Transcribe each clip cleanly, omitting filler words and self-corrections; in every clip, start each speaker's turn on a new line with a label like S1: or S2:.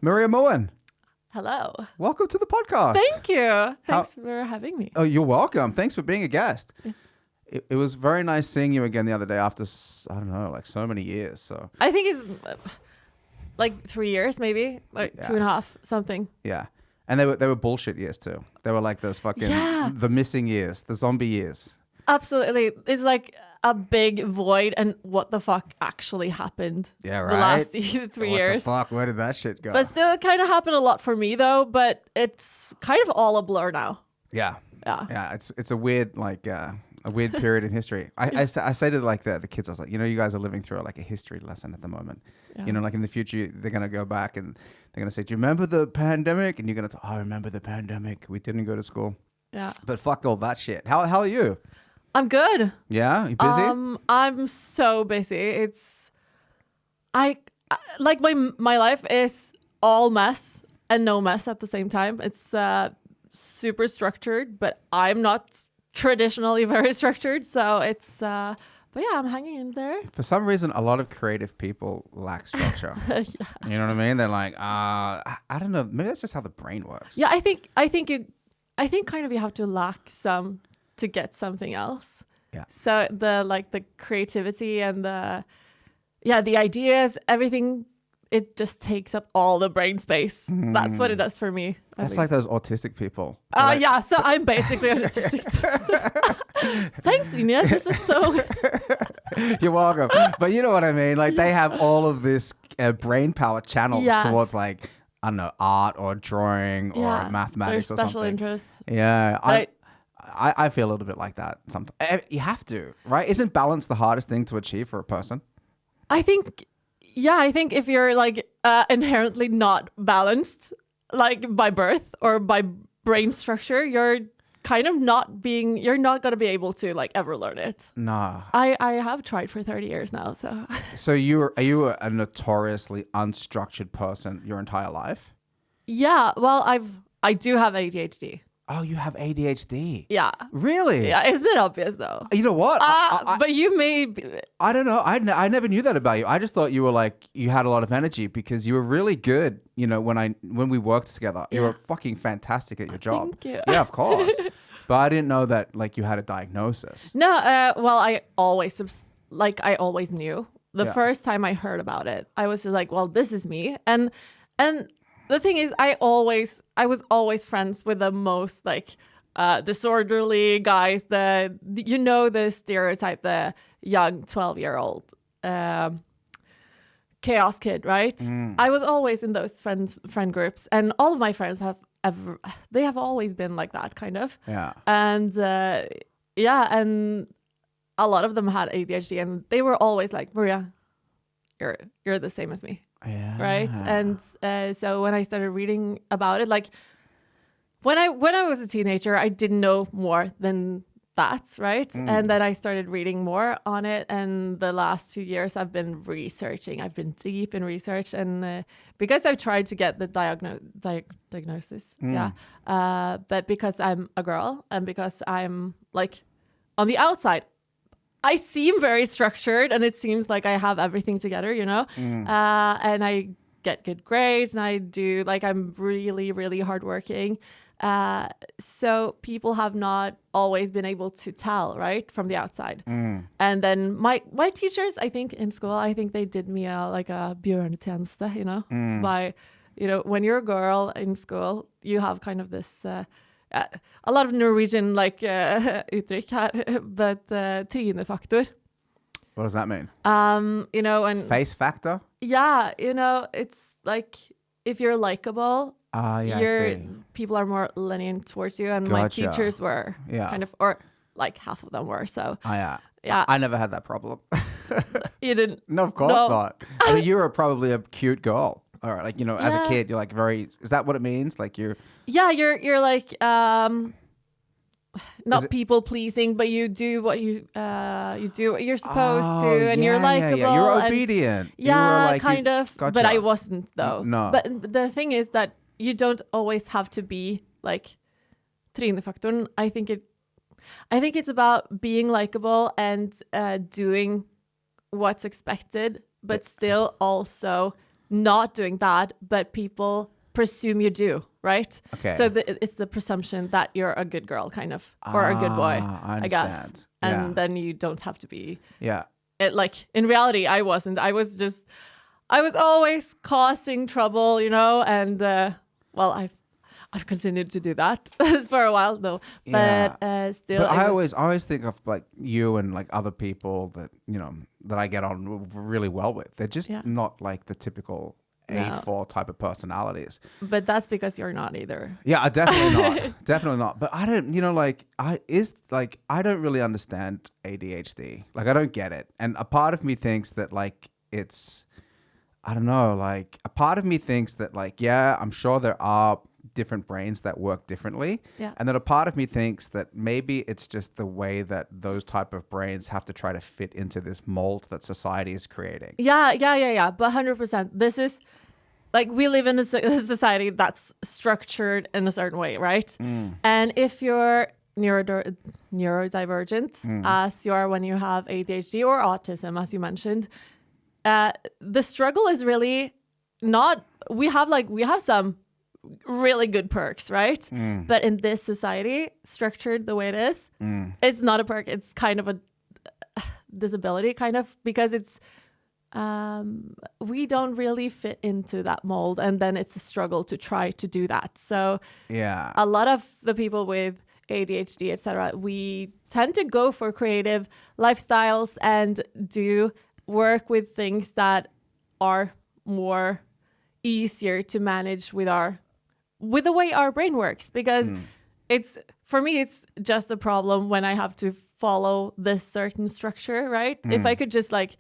S1: Maria Moen,
S2: Hello.
S1: welcome to the podcast.
S2: Thank you. Thanks for having me.
S1: Oh, you're welcome. Thanks for being a guest.
S2: Yeah.
S1: It was very nice seeing you again the other day after, I don't know, like so many years. So
S2: I think it's like 3 years, maybe like 2.5, something.
S1: yeah. And they were bullshit years too. They were like those fucking, the missing years, the zombie years.
S2: Absolutely. It's like a big void and what the fuck actually happened.
S1: Yeah, right.
S2: The last 3 years.
S1: What the fuck? Where did that shit go?
S2: But still, it kind of happened a lot for me though, but it's kind of all a blur now.
S1: Yeah.
S2: Yeah.
S1: Yeah. It's a weird, like, a weird period in history. I say to like the kids, I was like, you guys are living through like a history lesson at the moment.
S2: Yeah.
S1: Like in the future, they're going to go back and they're going to say, do you remember the pandemic? And you're going to, I remember the pandemic. We didn't go to school.
S2: Yeah.
S1: But fuck all that shit. How are you?
S2: I'm good.
S1: Yeah? You busy?
S2: I'm so busy. I like my life is all mess and no mess at the same time. It's super structured, but I'm not traditionally very structured. So it's, but yeah, I'm hanging in there.
S1: For some reason, a lot of creative people lack structure.
S2: Yeah.
S1: You know what I mean? They're like, I don't know. Maybe that's just how the brain works.
S2: Yeah, I think kind of you have to lack some to get something else.
S1: Yeah.
S2: So the creativity and the ideas, everything, it just takes up all the brain space. That's what it does for me.
S1: That's like those autistic people.
S2: Yeah, so I'm basically an autistic person. Thanks, Inia. This was so...
S1: You're welcome. But you know what I mean? Like they have all of this brain power channels towards like, I don't know, art or drawing or mathematics or something.
S2: Special interests.
S1: Yeah. I feel a little bit like that sometimes. You have to, right? Isn't balance the hardest thing to achieve for a person?
S2: I think if you're like inherently not balanced, like by birth or by brain structure, you're kind of you're not going to be able to like ever learn it.
S1: Nah.
S2: I have tried for 30 years now, so.
S1: So are you a notoriously unstructured person your entire life?
S2: Yeah, well, I do have ADHD.
S1: Oh, you have ADHD?
S2: Yeah.
S1: Really?
S2: Yeah, isn't it obvious though?
S1: You know what?
S2: But you may...
S1: I don't know. I never knew that about you. I just thought you were like, you had a lot of energy because you were really good, when we worked together. You were fucking fantastic at your job.
S2: Thank you.
S1: Yeah, of course. But I didn't know that like you had a diagnosis.
S2: No, well, I always knew. The first time I heard about it, I was just like, well, this is me. And the thing is, I was always friends with the most like disorderly guys. The stereotype, the young 12-year-old chaos kid, right? I was always in those friend groups, and all of my friends have always been like that kind of.
S1: Yeah.
S2: And and a lot of them had ADHD, and they were always like, Maria, you're the same as me.
S1: Yeah.
S2: Right. And so when I started reading about it, like when I was a teenager, I didn't know more than that. Right. And then I started reading more on it. And the last few years I've been researching. I've been deep in research. And because I've tried to get the diagnosis. Yeah. But because I'm a girl and because I'm like on the outside, I seem very structured and it seems like I have everything together, and I get good grades and I'm really, really hardworking. So people have not always been able to tell, right, from the outside. And then my teachers, I think in school, they did me a bjørnetjeneste, by, when you're a girl in school, you have kind of this... a lot of Norwegian uttrykk her, but trynefaktor.
S1: What does that mean?
S2: And
S1: face factor?
S2: Yeah, it's like if you're likable, people are more lenient towards you, and my teachers were kind of, or like half of them were. So
S1: yeah.
S2: Yeah.
S1: I never had that problem.
S2: You didn't?
S1: No, of course not. I mean, you were probably a cute girl. Or like, as a kid, you're like is that what it means? Like you're like, not people pleasing, but you do what you do what you're supposed to, and you're likable. Yeah. You're obedient.
S2: Yeah, kind of.
S1: Gotcha.
S2: But I wasn't though.
S1: No.
S2: But the thing is that you don't always have to be like trynefaktoren. I think it's about being likable and doing what's expected, but still also not doing that, but people presume you do, right?
S1: Okay.
S2: So it's the presumption that you're a good girl, kind of, or a good boy, I guess. And then you don't have to be.
S1: Yeah.
S2: Like in reality, I wasn't. I was always causing trouble, and I've continued to do that for a while though. But still.
S1: But I always think of like you and like other people that that I get on really well with. They're just not like the typical A4 type of personalities.
S2: But that's because you're not either.
S1: Yeah, definitely not. Definitely not. But I don't, I don't really understand ADHD. Like I don't get it. And a part of me thinks that like I don't know, like a part of me thinks that like, yeah, I'm sure there are different brains that work differently.
S2: Yeah.
S1: And then a part of me thinks that maybe it's just the way that those type of brains have to try to fit into this mold that society is creating.
S2: Yeah. But 100%. This is like we live in a society that's structured in a certain way, right? And if you're neurodivergent, as you are when you have ADHD or autism, as you mentioned, the struggle is really not. We have some really good perks, right? But in this society, structured the way it is, it's not a perk. It's kind of a disability, kind of, because it's we don't really fit into that mold, and then it's a struggle to try to do that. So a lot of the people with ADHD, etc., we tend to go for creative lifestyles and do work with things that are more easier to manage with the way our brain works, because for me it's just a problem when I have to follow this certain structure, right? If I could just like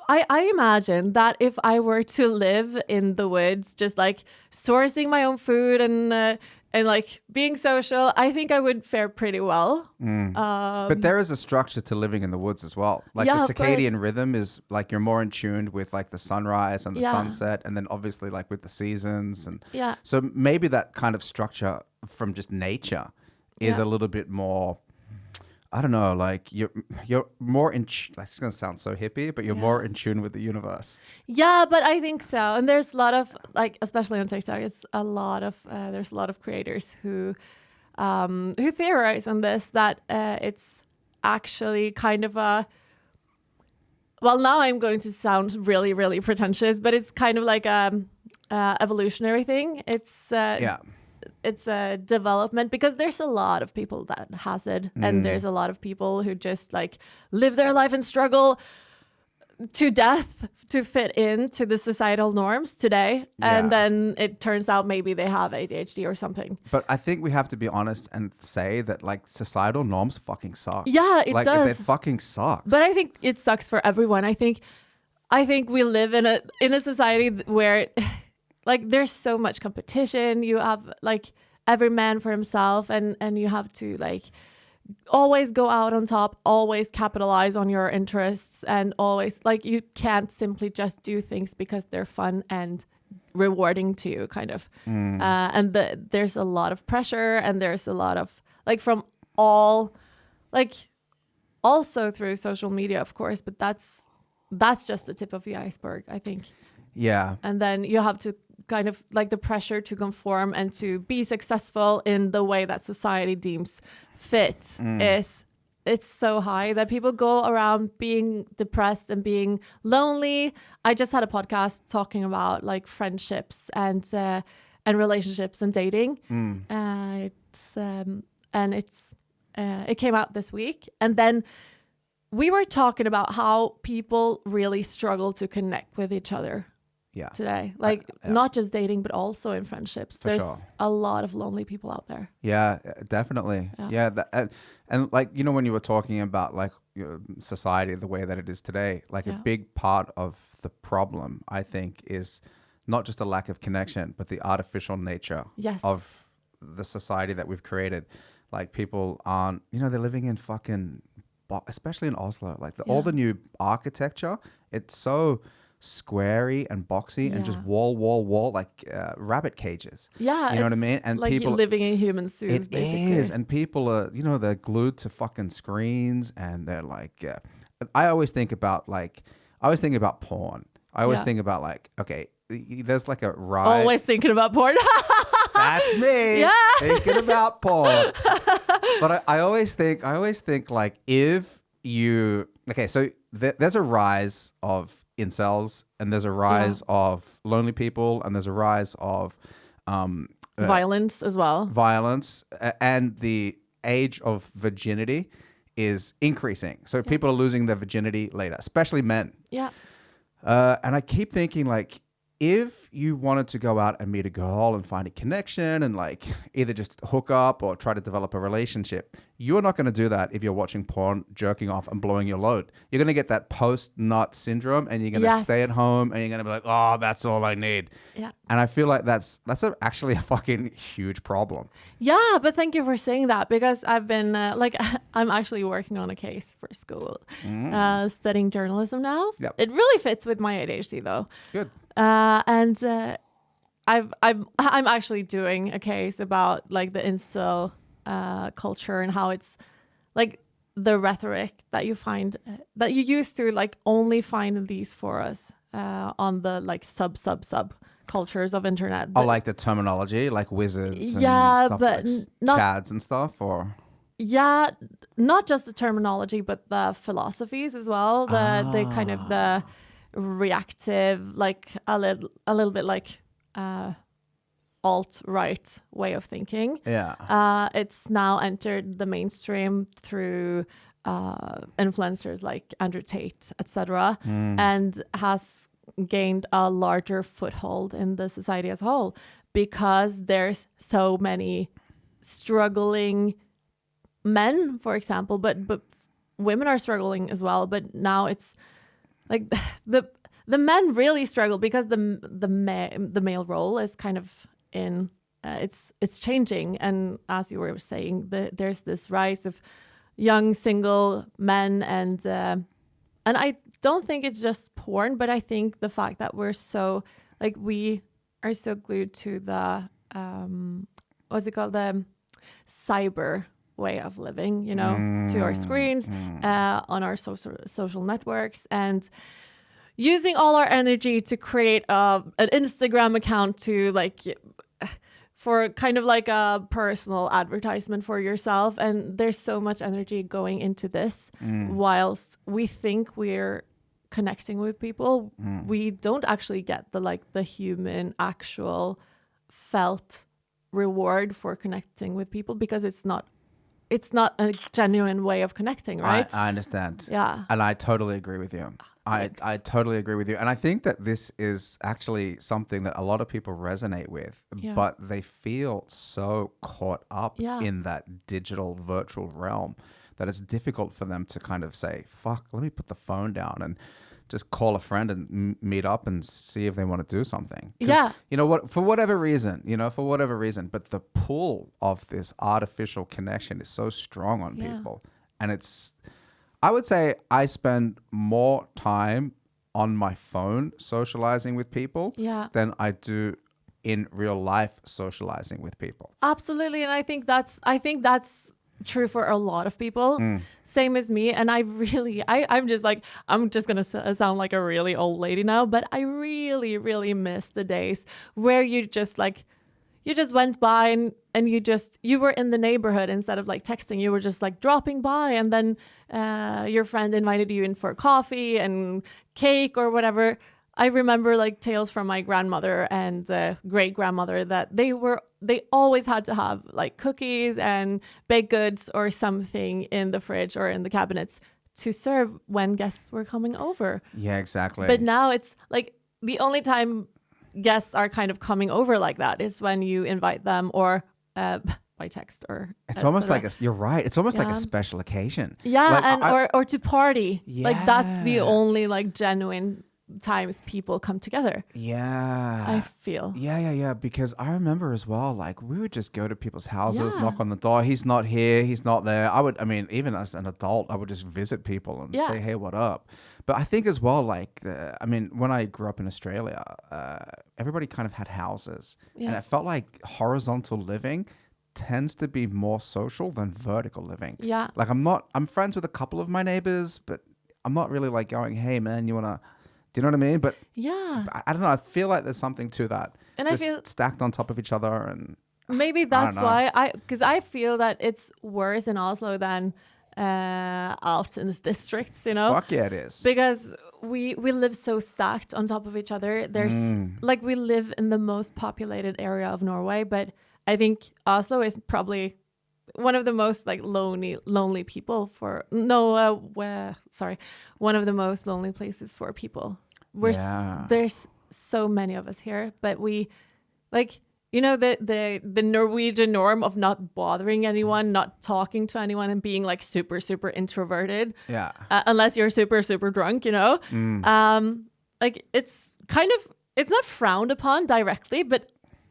S2: I imagine that if I were to live in the woods, just like sourcing my own food and like being social, I think I would fare pretty well.
S1: But there is a structure to living in the woods as well. Like the circadian rhythm is like you're more in tune with like the sunrise and the sunset, and then obviously like with the seasons. And so maybe that kind of structure from just nature is a little bit more, I don't know, like you're more in it's going to sound so hippie, but you're more in tune with the universe.
S2: Yeah, but I think so. And there's a lot of like, especially on TikTok, there's a lot of creators who theorize on this, that it's actually kind of now I'm going to sound really, really pretentious, but it's kind of like a evolutionary thing. It's a development, because there's a lot of people that has it, and there's a lot of people who just like live their life and struggle to death to fit into the societal norms today. And then it turns out maybe they have ADHD or something.
S1: But I think we have to be honest and say that like societal norms fucking suck.
S2: Yeah, it does.
S1: It fucking sucks.
S2: But I think it sucks for everyone. I think we live in a society where like there's so much competition. You have like every man for himself, and you have to like always go out on top, always capitalize on your interests, and always like you can't simply just do things because they're fun and rewarding to you, kind of. And there's a lot of pressure, and there's a lot of like from all like also through social media, of course, but that's just the tip of the iceberg, I think.
S1: Yeah.
S2: And then you have to kind of like the pressure to conform and to be successful in the way that society deems fit it's so high that people go around being depressed and being lonely. I just had a podcast talking about like friendships and relationships and dating. It came out this week, and then we were talking about how people really struggle to connect with each other today. Like not just dating, but also in friendships. There's a lot of lonely people out there. Yeah,
S1: definitely. And like, when you were talking about like society, the way that it is today, like a big part of the problem, I think, is not just a lack of connection, but the artificial nature of the society that we've created. Like people aren't, they're living in fucking, especially in Oslo, like all the new architecture, it's so squarey and boxy and just wall, like rabbit cages.
S2: Yeah.
S1: You know what I mean? And
S2: like
S1: people
S2: living in human suits, basically.
S1: It is. And people are, they're glued to fucking screens, and they're like, I always think about porn. I always think about like, okay, there's like a rise.
S2: Always thinking about porn.
S1: That's me.
S2: Yeah.
S1: Thinking about porn. But I always think like if you, okay, so there's a rise of incels, and there's a rise of lonely people, and there's a rise of
S2: violence as well.
S1: And the age of virginity is increasing. So people are losing their virginity later, especially men.
S2: Yeah.
S1: And I keep thinking like, if you wanted to go out and meet a girl and find a connection and like either just hook up or try to develop a relationship, you are not going to do that if you're watching porn, jerking off and blowing your load. You're going to get that post-nut syndrome, and you're going to stay at home and you're going to be like, oh, that's all I need.
S2: Yeah.
S1: And I feel like that's actually a fucking huge problem.
S2: Yeah, but thank you for saying that, because I've been like, I'm actually working on a case for school, studying journalism now.
S1: Yep.
S2: It really fits with my ADHD though.
S1: Good.
S2: And I'm actually doing a case about like the incel culture and how it's like the rhetoric that you find that you used to like only find these forums on the like sub cultures of internet.
S1: I like the terminology, like wizards and
S2: but
S1: stuff, like
S2: not
S1: chads and stuff, or
S2: not just the terminology, but the philosophies as well. The kind of the reactive, like a little bit like alt-right way of thinking.
S1: Yeah.
S2: It's now entered the mainstream through influencers like Andrew Tate, etc., and has gained a larger foothold in the society as a whole, because there's so many struggling men, for example, but women are struggling as well. But now it's like the men really struggle because the male role is kind of in it's changing, and as you were saying, there's this rise of young single men, and I don't think it's just porn, but I think the fact that we are so glued to the what's it called, the cyber way of living, to our screens, on our social networks, and using all our energy to create an Instagram account to like for kind of like a personal advertisement for yourself. And there's so much energy going into this, whilst we think we're connecting with people, we don't actually get the human actual felt reward for connecting with people, because it's not a genuine way of connecting, right?
S1: I understand.
S2: Yeah.
S1: And I totally agree with you. I totally agree with you. And I think that this is actually something that a lot of people resonate with, but they feel so caught up in that digital virtual realm that it's difficult for them to kind of say, fuck, let me put the phone down and just call a friend and meet up and see if they want to do something.
S2: Yeah.
S1: You know what, for whatever reason, but the pull of this artificial connection is so strong on people. And I would say I spend more time on my phone socializing with people than I do in real life socializing with people.
S2: Absolutely. And I think that's true for a lot of people. Same as me. And I'm just going to sound like a really old lady now, but I really, really miss the days where you just went by and you were in the neighborhood. Instead of like texting, you were just like dropping by, and then your friend invited you in for coffee and cake or whatever. I remember like tales from my grandmother and great grandmother that they always had to have like cookies and baked goods or something in the fridge or in the cabinets to serve when guests were coming over.
S1: Yeah, exactly.
S2: But now it's like the only time guests are kind of coming over like that is when you invite them or by text or
S1: it's almost like you're right. It's almost like a special occasion.
S2: Yeah,
S1: like,
S2: or to party. Yeah. Like that's the only like genuine times people come together.
S1: I
S2: feel.
S1: Yeah. Because I remember as well, like we would just go to people's houses, knock on the door. He's not here. He's not there. Even as an adult, I would just visit people and say, hey, what up? But I think as well, like, when I grew up in Australia, everybody kind of had houses, and it felt like horizontal living tends to be more social than vertical living.
S2: Yeah.
S1: Like I'm friends with a couple of my neighbors, but I'm not really like going, hey man, you want to Do you know what I mean? But
S2: yeah,
S1: I don't know. I feel like there's something to that.
S2: And
S1: just
S2: I feel
S1: stacked on top of each other, and
S2: maybe that's why because I feel that it's worse in Oslo than out in the districts, you know.
S1: Fuck yeah, it is.
S2: Because we live so stacked on top of each other. There's like we live in the most populated area of Norway, but I think Oslo is probably one of the most like lonely people for one of the most lonely places for people. There's so many of us here, but we like, you know, the Norwegian norm of not bothering anyone, not talking to anyone, and being like super, super introverted.
S1: Yeah.
S2: Unless you're super, super drunk, you know? Like it's not frowned upon directly, but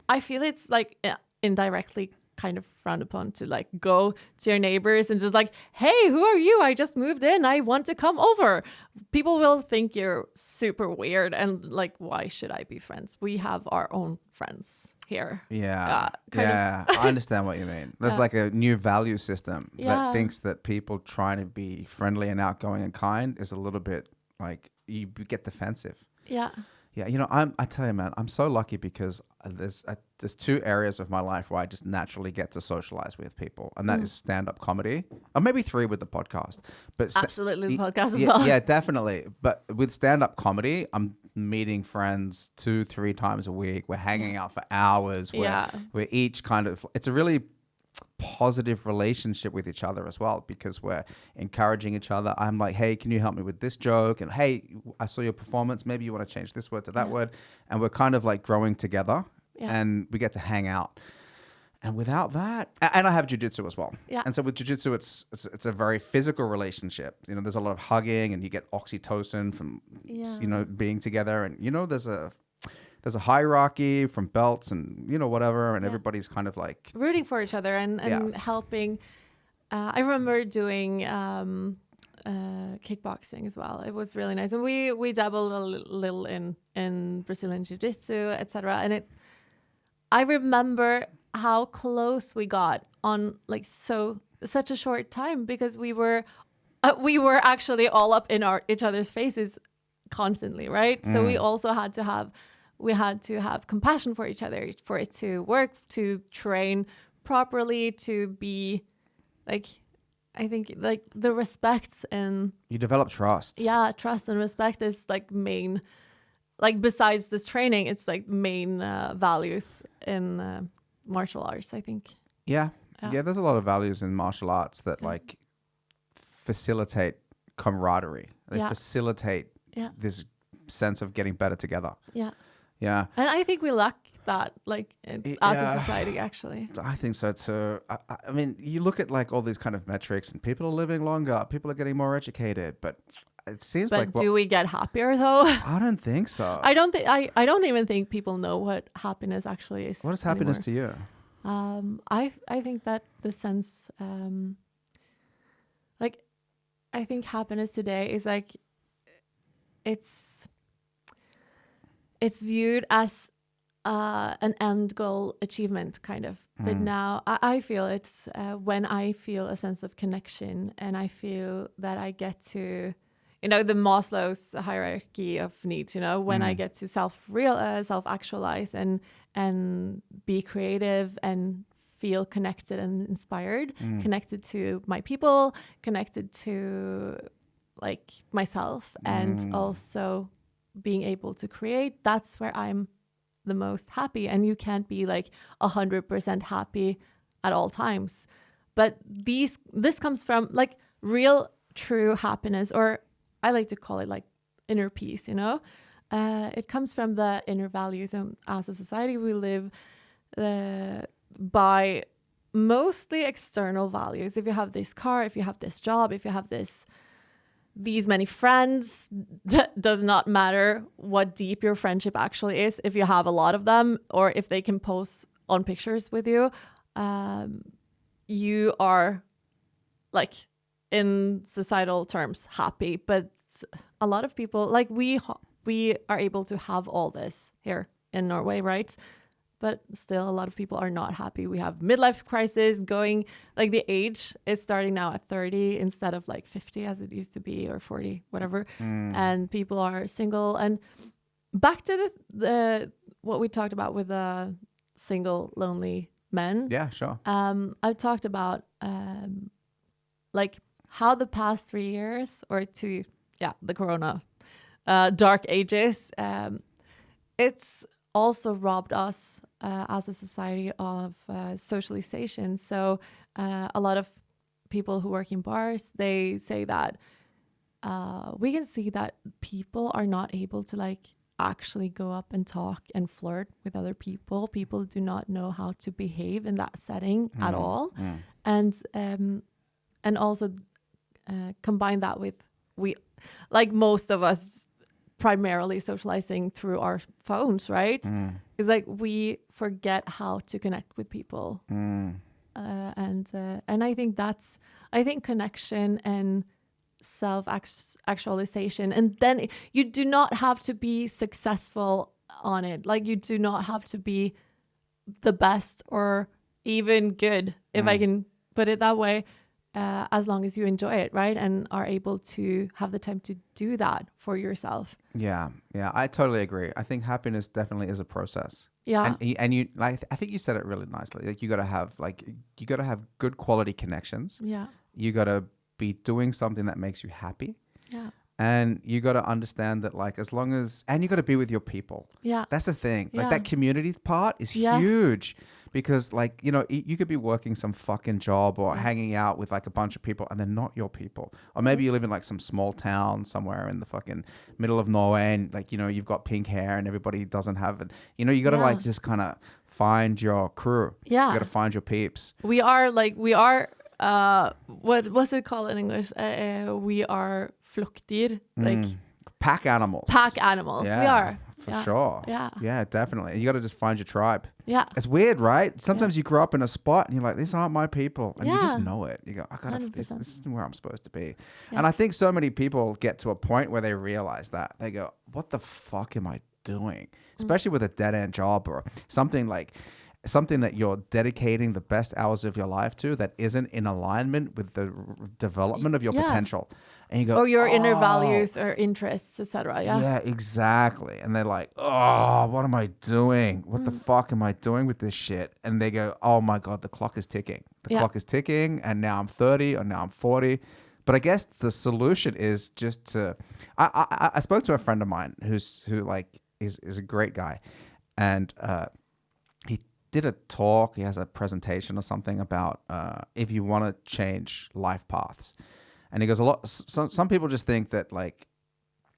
S2: I feel it's like indirectly kind of frowned upon to like go to your neighbors and just like, hey, who are you? I just moved in. I want to come over. People will think you're super weird and like, why should I be friends? We have our own friends here.
S1: Yeah. I understand what you mean. There's like a new value system that thinks that people trying to be friendly and outgoing and kind is a little bit like you get defensive.
S2: Yeah.
S1: Yeah, you know, I tell you, man, I'm so lucky because there's two areas of my life where I just naturally get to socialize with people, and that is stand-up comedy, or maybe three with the podcast. But
S2: absolutely, the podcast as well.
S1: Yeah, definitely. But with stand-up comedy, I'm meeting friends 2-3 times a week. We're hanging out for hours. We're each kind of. It's a really positive relationship with each other as well, because we're encouraging each other. I'm like, hey, can you help me with this joke? And hey, I saw your performance. Maybe you want to change this word to that word. And we're kind of like growing together and we get to hang out. And without that, and I have jiu-jitsu as well. Yeah. And so with jiu-jitsu, it's a very physical relationship. You know, there's a lot of hugging and you get oxytocin from, you know, being together. And, you know, there's a hierarchy from belts and, you know, whatever. And everybody's kind of like
S2: rooting for each other and helping. I remember doing kickboxing as well. It was really nice. And we dabbled a little in Brazilian jiu-jitsu, etc. And I remember how close we got on like such a short time, because we were actually all up in each other's faces constantly, right? So we also had to have compassion for each other, for it to work, to train properly, to be like, I think like the respect and
S1: you develop trust.
S2: Yeah, trust and respect is like main, like besides this training, it's like main values in martial arts, I think.
S1: Yeah, there's a lot of values in martial arts that like facilitate camaraderie. They facilitate this sense of getting better together. Yeah.
S2: And I think we lack that, like, as a society, actually.
S1: I think so, too. I mean, you look at, like, all these kind of metrics, and people are living longer. People are getting more educated. But it seems like...
S2: But do we get happier, though?
S1: I don't think so.
S2: I don't even think people know what happiness actually is.
S1: What is happiness to you?
S2: I think that the sense... like, I think happiness today is, like... It's viewed as an end goal achievement, kind of. But now I feel it's when I feel a sense of connection, and I feel that I get to, you know, the Maslow's hierarchy of needs, you know, when I get to self-actualize and be creative and feel connected and inspired, connected to my people, connected to like myself, and also being able to create, that's where I'm the most happy. And you can't be like 100% happy at all times. But this comes from like real, true happiness, or I like to call it like inner peace, you know? It comes from the inner values. And as a society, we live by mostly external values. If you have this car, if you have this job, if you have these many friends, does not matter what deep your friendship actually is. If you have a lot of them, or if they can pose on pictures with you, you are like in societal terms happy. But a lot of people, like we are able to have all this here in Norway, right? but still a lot of people are not happy. We have midlife crisis going, like the age is starting now at 30 instead of like 50 as it used to be, or 40, whatever. And people are single. And back to the what we talked about with single, lonely men.
S1: Yeah, sure.
S2: I've talked about like how the past 3 years or the corona dark ages, it's also robbed us as a society of socialization. So a lot of people who work in bars, they say that we can see that people are not able to like actually go up and talk and flirt with other people. People do not know how to behave in that setting at all. And also combine that with like most of us primarily socializing through our phones, right? It's like we forget how to connect with people. And I think connection and self-actualization, and then you do not have to be successful on it. Like you do not have to be the best or even good, if I can put it that way, as long as you enjoy it, right? And are able to have the time to do that for yourself.
S1: Yeah, I totally agree. I think happiness definitely is a process.
S2: Yeah.
S1: And you like, I think you said it really nicely. Like you got to have good quality connections.
S2: Yeah.
S1: You got to be doing something that makes you happy.
S2: Yeah.
S1: And you got to understand that, like, as long as, and you got to be with your people.
S2: Yeah.
S1: That's the thing. Like
S2: Yeah.
S1: that community part is
S2: Yes.
S1: huge, because like, you know, you could be working some fucking job or hanging out with like a bunch of people and they're not your people. Or maybe you live in like some small town somewhere in the fucking middle of nowhere, and like, you know, you've got pink hair and everybody doesn't have it. You know, you got to like just kind of find your crew.
S2: Yeah.
S1: You got to find your peeps.
S2: We are what's it called in English? We are flockdyr, like
S1: pack animals.
S2: Yeah. We are.
S1: For sure.
S2: Yeah.
S1: Yeah, definitely. You got to just find your tribe.
S2: Yeah.
S1: It's weird, right? Sometimes you grow up in a spot and you're like, these aren't my people. And you just know it. You go, I got to, this is where I'm supposed to be. Yeah. And I think so many people get to a point where they realize that. They go, what the fuck am I doing? Especially with a dead end job or something that you're dedicating the best hours of your life to that isn't in alignment with the development of your potential. And you go,
S2: or your inner values or interests, etc.
S1: Yeah, exactly. And they're like, oh, what am I doing? What the fuck am I doing with this shit? And they go, oh my God, the clock is ticking. The clock is ticking, and now I'm 30 or now I'm 40. But I guess the solution is just to, I spoke to a friend of mine who is a great guy. And he did a talk, he has a presentation or something about if you want to change life paths. And he goes, some people just think that like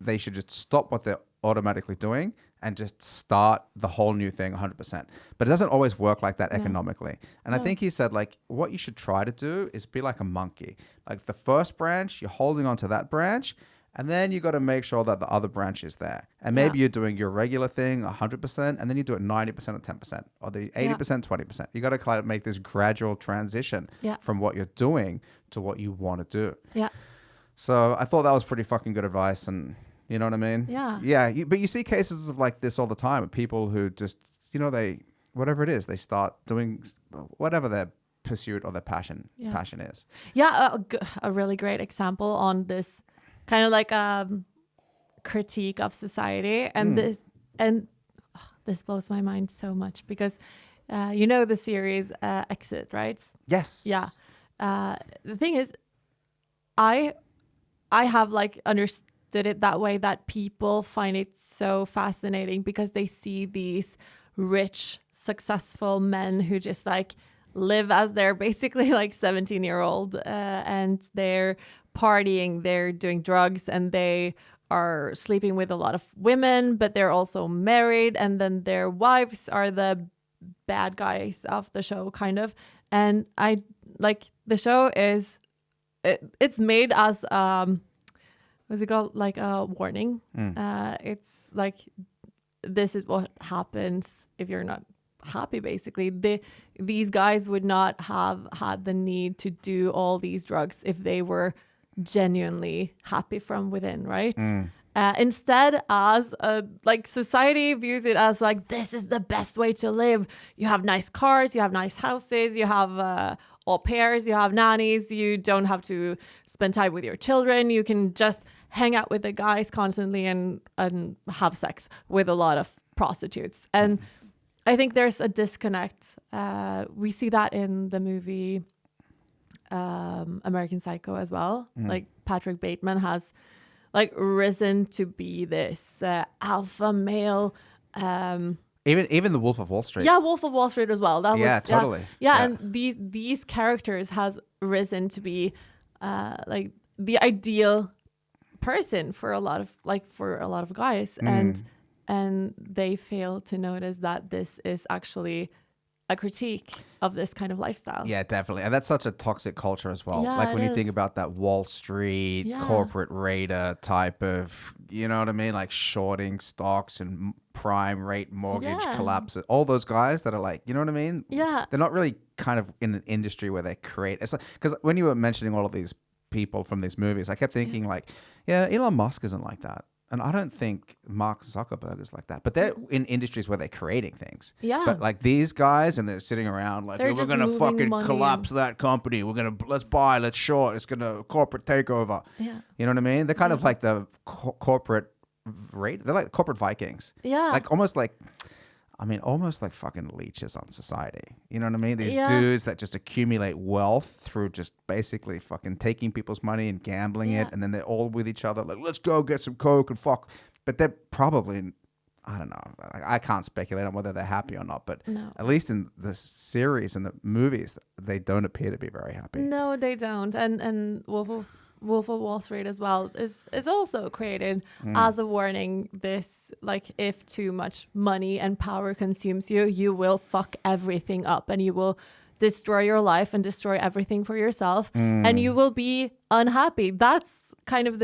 S1: they should just stop what they're automatically doing and just start the whole new thing 100%. But it doesn't always work like that economically. And I think he said like what you should try to do is be like a monkey. Like the first branch, you're holding on to that branch, and then you got to make sure that the other branch is there. And maybe you're doing your regular thing 100%, and then you do it 90% or 10%, or the 80%, 20%. You got to kind of make this gradual transition from what you're doing to what you want to do.
S2: Yeah.
S1: So I thought that was pretty fucking good advice, and you know what I mean?
S2: Yeah.
S1: Yeah. But you see cases of like this all the time of people who just, you know, whatever it is, they start doing whatever their pursuit or their passion is.
S2: Yeah. A really great example on this kind of like critique of society, and this blows my mind so much because you know the series Exit, right?
S1: Yes.
S2: Yeah. The thing is, I have like understood it that way, that people find it so fascinating because they see these rich, successful men who just like live as they're basically like 17-year-old and they're partying, they're doing drugs, and they are sleeping with a lot of women, but they're also married, and then their wives are the bad guys of the show, kind of. And I like the show is it's made as what's it called, like a warning. It's like, this is what happens if you're not happy, basically. These guys would not have had the need to do all these drugs if they were genuinely happy from within, right? instead as like society views it as like, this is the best way to live. You have nice cars, you have nice houses, you have au pairs, you have nannies, you don't have to spend time with your children. You can just hang out with the guys constantly and have sex with a lot of prostitutes. And I think there's a disconnect. We see that in the movie American Psycho as well. Like Patrick Bateman has like risen to be this alpha male.
S1: Even the Wolf of Wall Street.
S2: Yeah, Wolf of Wall Street as well. That was
S1: totally.
S2: Yeah, and these characters has risen to be like the ideal person for a lot of guys, and they fail to notice that this is actually a critique of this kind of lifestyle.
S1: Yeah, definitely. And that's such a toxic culture as well.
S2: Yeah,
S1: like when you think
S2: is.
S1: about that Wall Street corporate raider type of, you know what I mean? Like shorting stocks and prime rate mortgage collapse. All those guys that are like, you know what I mean?
S2: Yeah.
S1: They're not really kind of in an industry where they create. It's like, because when you were mentioning all of these people from these movies, I kept thinking like, yeah, Elon Musk isn't like that. And I don't think Mark Zuckerberg is like that. But they're in industries where they're creating things.
S2: Yeah.
S1: But like these guys, and they're sitting around like,
S2: They're
S1: we're
S2: just
S1: going to fucking
S2: money
S1: collapse that company. Let's buy, let's short. It's going to corporate takeover.
S2: Yeah.
S1: You know what I mean? They're kind of like the corporate rate. They're like corporate Vikings.
S2: Yeah.
S1: Like almost like fucking leeches on society. You know what I mean? These dudes that just accumulate wealth through just basically fucking taking people's money and gambling it. And then they're all with each other. Like, let's go get some coke and fuck. But they're probably, I don't know. I can't speculate on whether they're happy or not. But at least in the series and the movies, they don't appear to be very happy.
S2: No, they don't. And Wolf of Wall Street as well is also created as a warning. This, like, if too much money and power consumes you, you will fuck everything up and you will destroy your life and destroy everything for yourself and you will be unhappy. That's kind of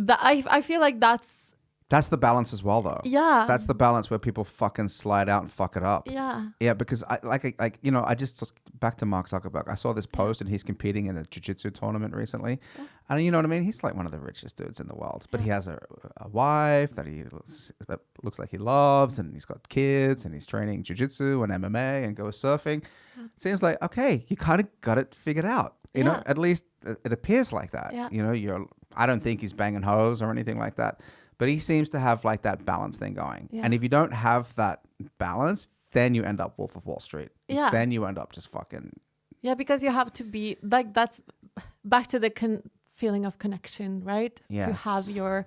S2: I feel like that's
S1: the balance as well, though.
S2: Yeah.
S1: That's the balance where people fucking slide out and fuck it up.
S2: Yeah.
S1: Yeah, because I just back to Mark Zuckerberg. I saw this post and he's competing in a jiu-jitsu tournament recently. And you know what I mean? He's like one of the richest dudes in the world. But he has a wife that looks like he loves, and he's got kids, and he's training jiu-jitsu and MMA and goes surfing. It seems like, okay, you kind of got it figured out. You know, at least it appears like that.
S2: Yeah.
S1: You know, I don't think he's banging hoes or anything like that. But he seems to have like that balance thing going. Yeah. And if you don't have that balance, then you end up Wolf of Wall Street. Yeah. Then you end up just fucking.
S2: Yeah, because you have to be like, that's back to the feeling of connection, right?
S1: Yes.
S2: To have your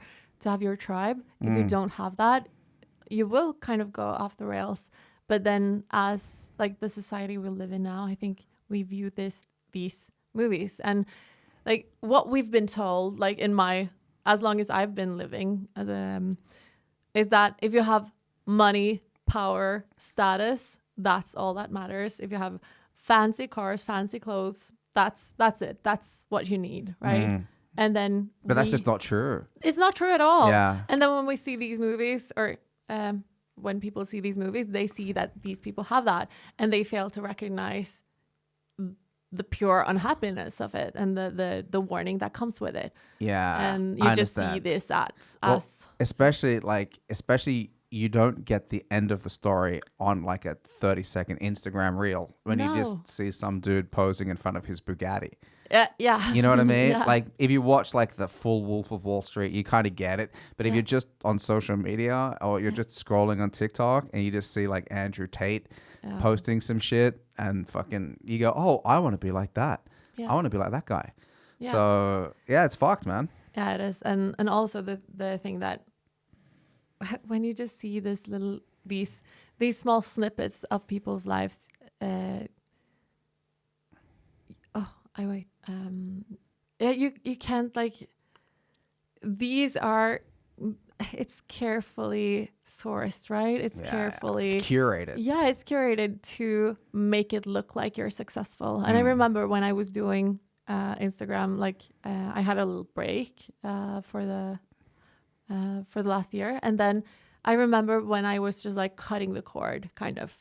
S2: tribe. If you don't have that, you will kind of go off the rails. But then as like the society we live in now, I think we view these movies and like what we've been told, like as long as I've been living, is that if you have money, power, status, that's all that matters. If you have fancy cars, fancy clothes, that's it. That's what you need, right? And then,
S1: but that's just not true.
S2: It's not true at all.
S1: Yeah.
S2: And then when we see these movies, or when people see these movies, they see that these people have that, and they fail to recognize the pure unhappiness of it and the warning that comes with it.
S1: Yeah.
S2: And you just see this as
S1: especially you don't get the end of the story on like a 30-second Instagram reel when you just see some dude posing in front of his Bugatti.
S2: Yeah.
S1: You know what I mean?
S2: Yeah.
S1: Like if you watch like the full Wolf of Wall Street, you kind of get it. But if you're just on social media or you're just scrolling on TikTok and you just see like Andrew Tate posting some shit and fucking you go, oh, I want to be like that. I want to be like that guy. Yeah. So yeah, it's fucked, man.
S2: Yeah, it is. And also the thing that when you just see these small snippets of people's lives, you can't like, these are, it's carefully sourced, right? It's carefully
S1: it's curated.
S2: Yeah, it's curated to make it look like you're successful. And I remember when I was doing Instagram, like I had a little break for the last year, and then I remember when I was just like cutting the cord, kind of.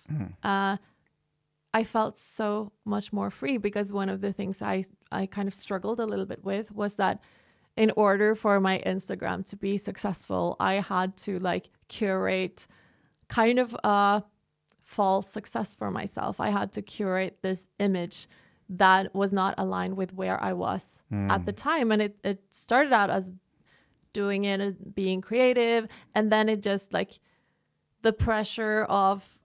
S2: I felt so much more free, because one of the things I kind of struggled a little bit with was that in order for my Instagram to be successful, I had to like curate kind of a false success for myself. I had to curate this image that was not aligned with where I was at the time. And it started out as doing it, as being creative. And then it just like the pressure of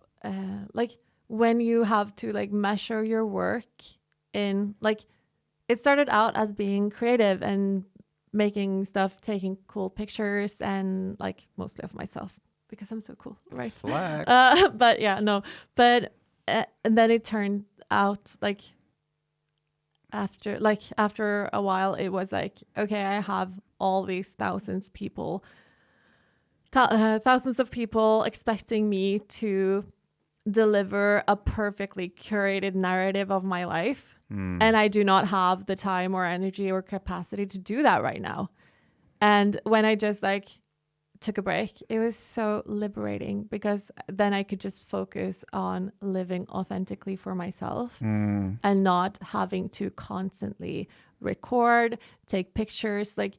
S2: like when you have to like measure your work in like, it started out as being creative and making stuff, taking cool pictures, and like mostly of myself because I'm so cool, right? But yeah, no. But and then it turned out like after a while, it was like, okay, I have all these thousands of people expecting me to deliver a perfectly curated narrative of my life. And I do not have the time or energy or capacity to do that right now. And when I just like took a break, it was so liberating because then I could just focus on living authentically for myself and not having to constantly record, take pictures. Like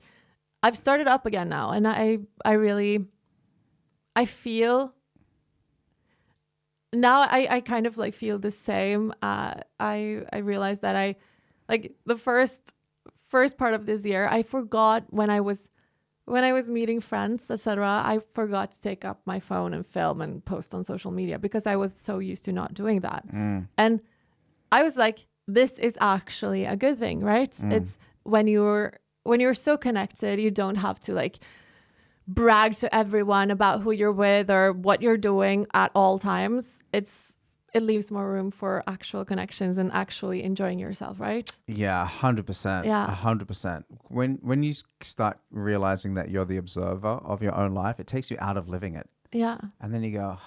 S2: I've started up again now, and I feel now I kind of like feel the same. I realized that I like the first part of this year, I forgot when I was meeting friends, etc. I forgot to take up my phone and film and post on social media because I was so used to not doing that. And I was like, this is actually a good thing, right? It's when you're so connected, you don't have to like brag to everyone about who you're with or what you're doing at all times. It leaves more room for actual connections and actually enjoying yourself, right?
S1: Yeah, 100%.
S2: Yeah.
S1: 100%. When you start realizing that you're the observer of your own life, it takes you out of living it.
S2: Yeah.
S1: And then you go,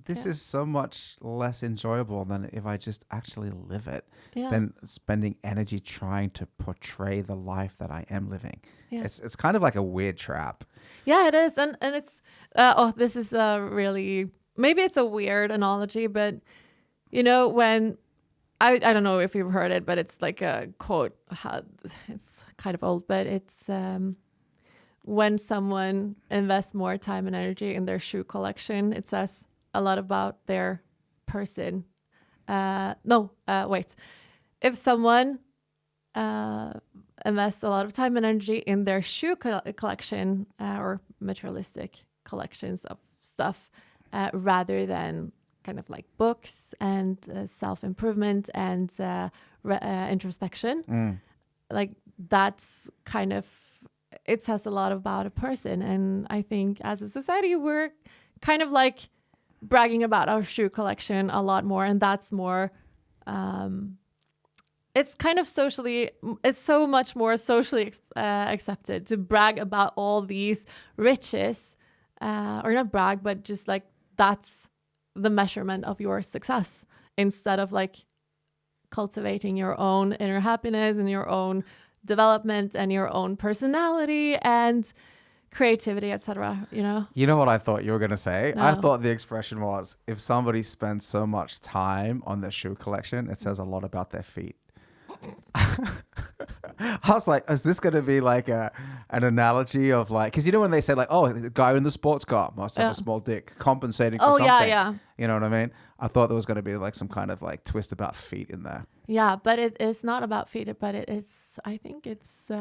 S1: this is so much less enjoyable than if I just actually live it, than spending energy trying to portray the life that I am living. Yeah. It's kind of like a weird trap.
S2: Yeah, it is. And it's, this is really, maybe it's a weird analogy, but you know, when, I don't know if you've heard it, but it's like a quote, it's kind of old, but it's, when someone invests more time and energy in their shoe collection, it says a lot about their person. If someone invests a lot of time and energy in their shoe collection or materialistic collections of stuff, rather than kind of like books and self-improvement and introspection, like that's kind of, it says a lot about a person. And I think as a society, we're kind of like bragging about our shoe collection a lot more. And that's more, it's kind of it's so much more socially accepted to brag about all these riches, or not brag, but just like that's the measurement of your success, instead of like cultivating your own inner happiness and your own development and your own personality and creativity, etc. You know
S1: what I thought you were going to say?
S2: No.
S1: I thought the expression was, if somebody spends so much time on their shoe collection, it says a lot about their feet. I was like, is this going to be like an analogy of like, because when they say like, oh, the guy in the sports car must have a small dick, compensating for something.
S2: Yeah.
S1: You know what I mean? I thought there was going to be like some kind of like twist about feet in there.
S2: Yeah, but it's not about feet, but I think it's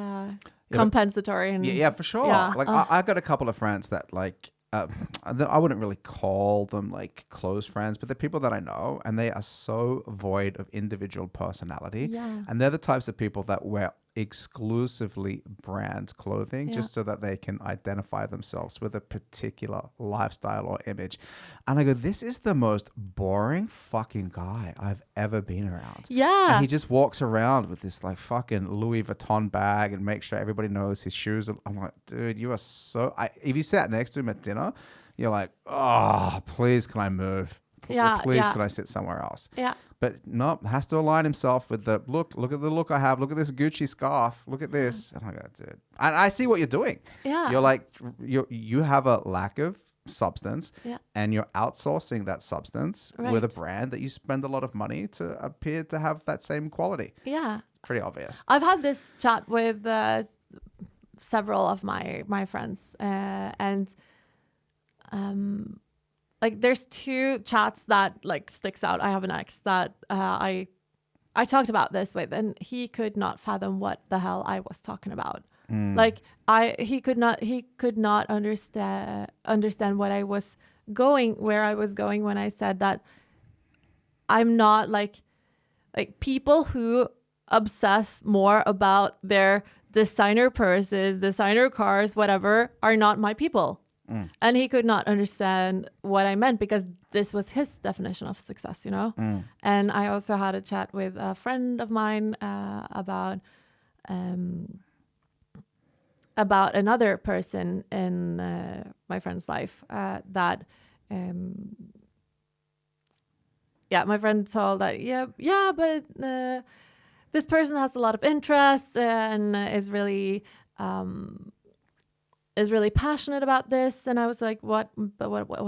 S2: compensatory. And
S1: for sure.
S2: Yeah.
S1: Like I got a couple of friends that like, I wouldn't really call them like close friends, but they're people that I know, and they are so void of individual personality.
S2: Yeah.
S1: And they're the types of people that wear exclusively brand clothing just so that they can identify themselves with a particular lifestyle or image. And I go, this is the most boring fucking guy I've ever been around.
S2: Yeah.
S1: And he just walks around with this like fucking Louis Vuitton bag and makes sure everybody knows his shoes. I'm like, dude, you are so... if you sat next to him at dinner, you're like, oh, please can I move? Please can I sit somewhere else?
S2: Yeah.
S1: But no, has to align himself with the look at the look I have. Look at this Gucci scarf. Look at this. And I go, dude. And I see what you're doing.
S2: Yeah.
S1: You're like, you have a lack of substance, and you're outsourcing that substance with a brand that you spend a lot of money to appear to have that same quality.
S2: Yeah.
S1: It's pretty obvious.
S2: I've had this chat with several of my friends, and like there's two chats that like sticks out. I have an ex that I talked about this with, and he could not fathom what the hell I was talking about. Like he could not understand what I was where I was going when I said that I'm not like people who obsess more about their designer purses, designer cars, whatever, are not my people. And he could not understand what I meant because this was his definition of success, you know? And I also had a chat with a friend of mine about another person in my friend's life that my friend told that but this person has a lot of interest and is really passionate about this. And I was like, what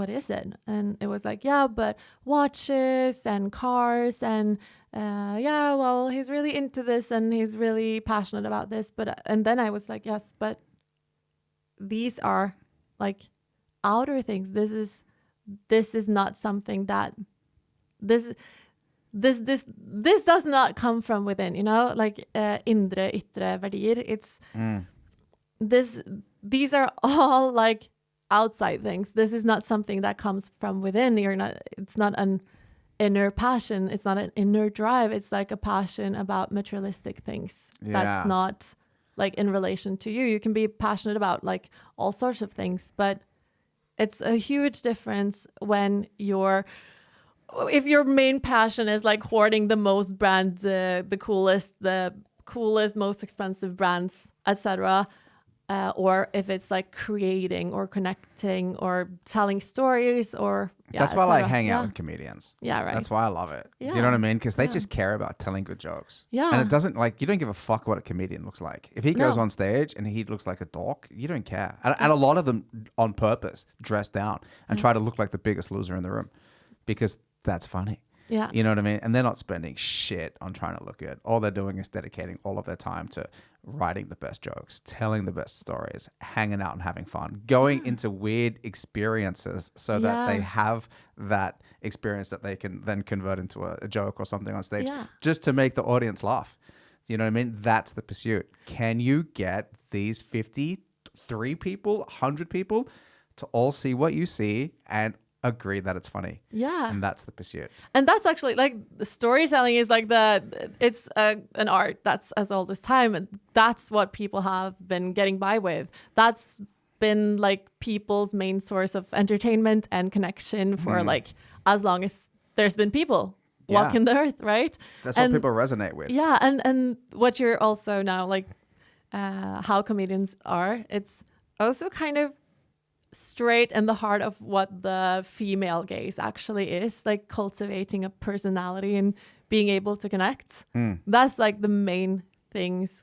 S2: is it? And it was like, but watches and cars and well, he's really into this and he's really passionate about this. And then I was like, yes, but these are like outer things. This is not something that this does not come from within, you know, like indre, ytre verdier. It's these are all like outside things. This is not something that comes from within. It's not an inner passion. It's not an inner drive. It's like a passion about materialistic things. That's not like in relation to you. You can be passionate about like all sorts of things, but it's a huge difference when if your main passion is like hoarding the most brands, the coolest, most expensive brands, etc., or if it's like creating or connecting or telling stories or
S1: that's why I like hanging out with comedians.
S2: Yeah, right.
S1: That's why I love it. Do you know what I mean? Because they just care about telling good jokes.
S2: Yeah.
S1: And it doesn't like, you don't give a fuck what a comedian looks like. If he goes on stage and he looks like a dork, you don't care. And a lot of them on purpose dress down and try to look like the biggest loser in the room because that's funny.
S2: Yeah.
S1: You know what I mean? And they're not spending shit on trying to look good. All they're doing is dedicating all of their time to writing the best jokes, telling the best stories, hanging out and having fun, going into weird experiences so that they have that experience that they can then convert into a joke or something on stage just to make the audience laugh. You know what I mean? That's the pursuit. Can you get these 53 people, 100 people to all see what you see and agree that it's funny? And that's the pursuit.
S2: And that's actually like the storytelling is like it's an art that's as old as time, and that's what people have been getting by with. That's been like people's main source of entertainment and connection for like as long as there's been people walking the earth, right?
S1: That's what people resonate with.
S2: And what you're also now like how comedians are, it's also kind of straight in the heart of what the female gaze actually is, like cultivating a personality and being able to connect. That's like the main things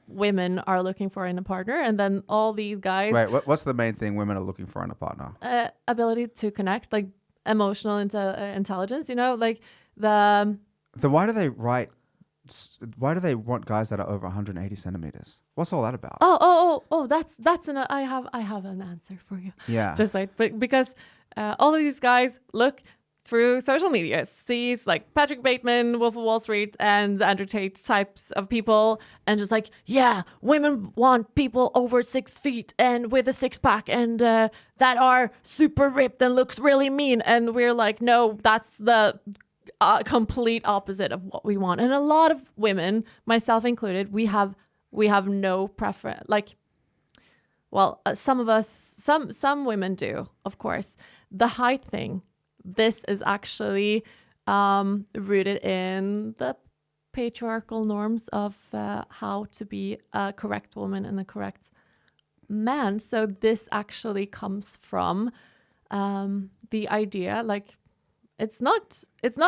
S2: women are looking for in a partner. And then all these guys...
S1: Wait, what's the main thing women are looking for in a partner?
S2: Ability to connect, like emotional intelligence, you know, like
S1: Then why do they want guys that are over 180 centimeters? What's all that about?
S2: I have an answer for you.
S1: Yeah.
S2: Just wait. But because all of these guys look through social media, sees like Patrick Bateman, Wolf of Wall Street, and Andrew Tate types of people, and just like, women want people over 6 feet and with a six pack and that are super ripped and looks really mean. And we're like, no, that's the complete opposite of what we want. And a lot of women, myself included, we have no preference. Like, well, some of us, some women do, of course. The height thing, this is actually rooted in the patriarchal norms of how to be a correct woman and a correct man. So this actually comes from the idea, like, it's not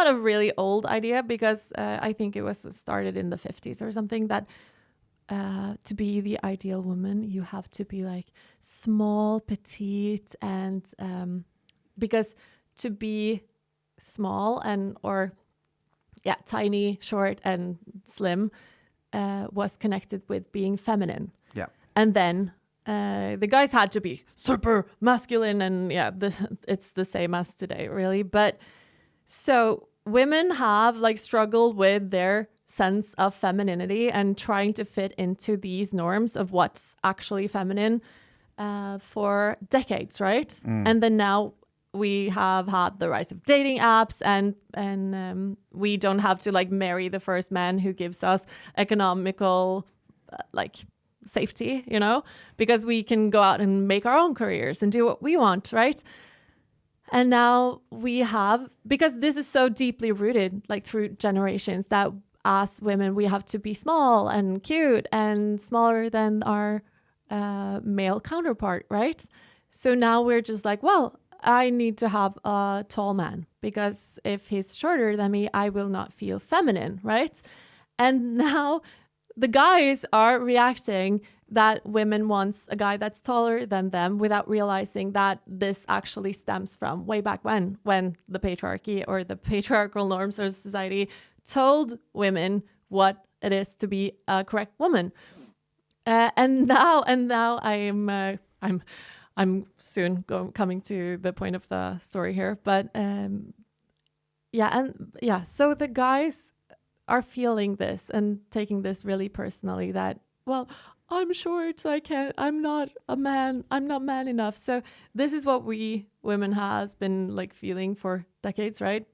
S2: a really old idea because I think it was started in the 50s or something, that to be the ideal woman, you have to be like small, petite, and because to be small tiny, short, and slim was connected with being feminine.
S1: Yeah.
S2: And then the guys had to be super masculine, and it's the same as today, really. But so women have like struggled with their sense of femininity and trying to fit into these norms of what's actually feminine for decades, right? And then now we have had the rise of dating apps, and we don't have to like marry the first man who gives us economical like safety, you know, because we can go out and make our own careers and do what we want, right? And now we have, because this is so deeply rooted like through generations, that as women we have to be small and cute and smaller than our male counterpart, right? So now we're just like, well, I need to have a tall man, because if he's shorter than me, I will not feel feminine, right? And now the guys are reacting that women wants a guy that's taller than them, without realizing that this actually stems from way back when the patriarchy or the patriarchal norms of society told women what it is to be a correct woman. And now I'm soon coming to the point of the story here, but so the guys are feeling this and taking this really personally, that, well, I'm short, so I'm not man enough. So this is what we women has been like feeling for decades, right?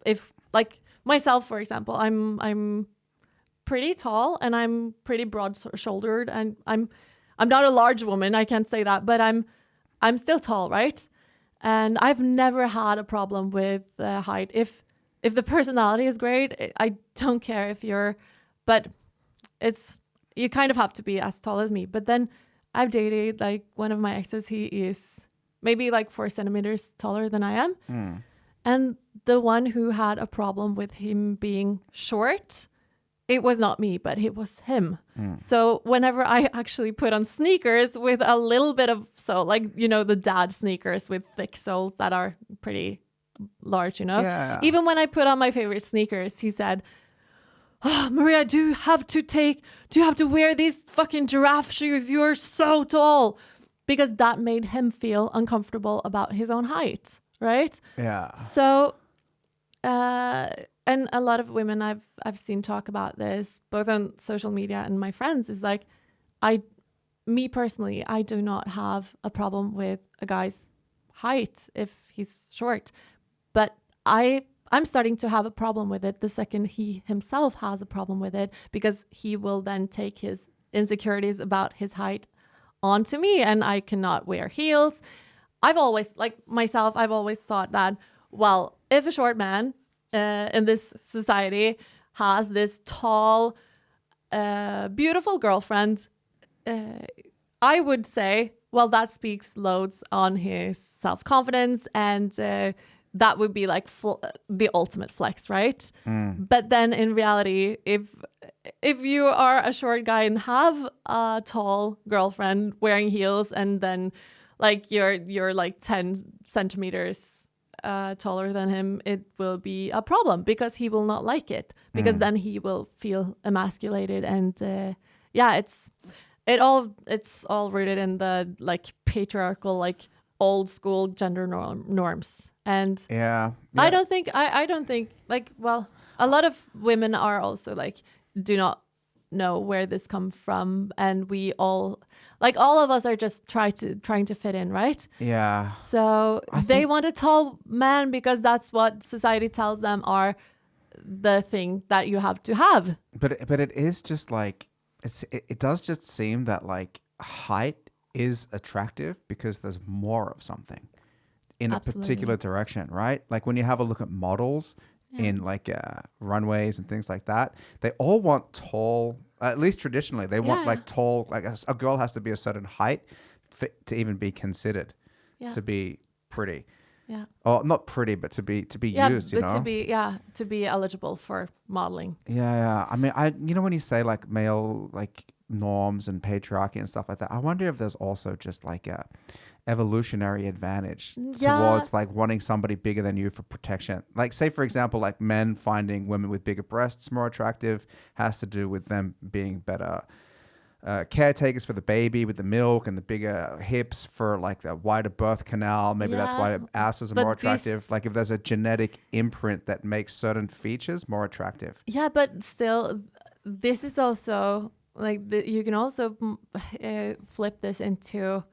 S2: If like myself, for example, I'm pretty tall and I'm pretty broad shouldered, and I'm not a large woman, I can't say that, but I'm still tall, right? And I've never had a problem with height. If the personality is great, I don't care if but you kind of have to be as tall as me. But then I've dated like one of my exes, he is maybe like 4 centimeters taller than I am. And the one who had a problem with him being short, it was not me, but it was him. So whenever I actually put on sneakers with a little bit of sole, like, you know, the dad sneakers with thick soles that are pretty large, you know?
S1: Yeah.
S2: Even when I put on my favorite sneakers, he said, "Oh, Maria, do you have to wear these fucking giraffe shoes? You're so tall." Because that made him feel uncomfortable about his own height, right?
S1: Yeah.
S2: So, and a lot of women I've seen talk about this, both on social media and my friends, is like, me personally, I do not have a problem with a guy's height if he's short, but I'm starting to have a problem with it the second he himself has a problem with it, because he will then take his insecurities about his height onto me, and I cannot wear heels. I've always thought that, well, if a short man in this society has this tall, beautiful girlfriend, I would say, well, that speaks loads on his self-confidence, and that would be like the ultimate flex, right? But then in reality, if you are a short guy and have a tall girlfriend wearing heels, and then like you're like 10 centimeters taller than him, it will be a problem, because he will not like it, because then he will feel emasculated. And it's all rooted in the like patriarchal, like old school gender norms. And I don't think like, well, a lot of women are also like, do not know where this comes from, and we all of us are just trying to fit in, right?
S1: Yeah.
S2: So they want a tall man because that's what society tells them are the thing that you have to have.
S1: But it is just like, it does just seem that like height is attractive because there's more of something in
S2: Absolutely.
S1: a particular direction, right? Like when you have a look at models in like runways and things like that, they all want tall, at least traditionally, they want like tall, like a girl has to be a certain height to even be considered to be pretty.
S2: Yeah.
S1: Or not pretty, but to be used, you know?
S2: To be eligible for modeling.
S1: Yeah. I mean, when you say like male, like norms and patriarchy and stuff like that, I wonder if there's also just like a evolutionary advantage towards like wanting somebody bigger than you for protection. Like say, for example, like men finding women with bigger breasts more attractive has to do with them being better caretakers for the baby with the milk and the bigger hips for like the wider birth canal. Maybe that's why asses are more attractive. Like if there's a genetic imprint that makes certain features more attractive.
S2: Yeah, but still, this is also like you can also flip this into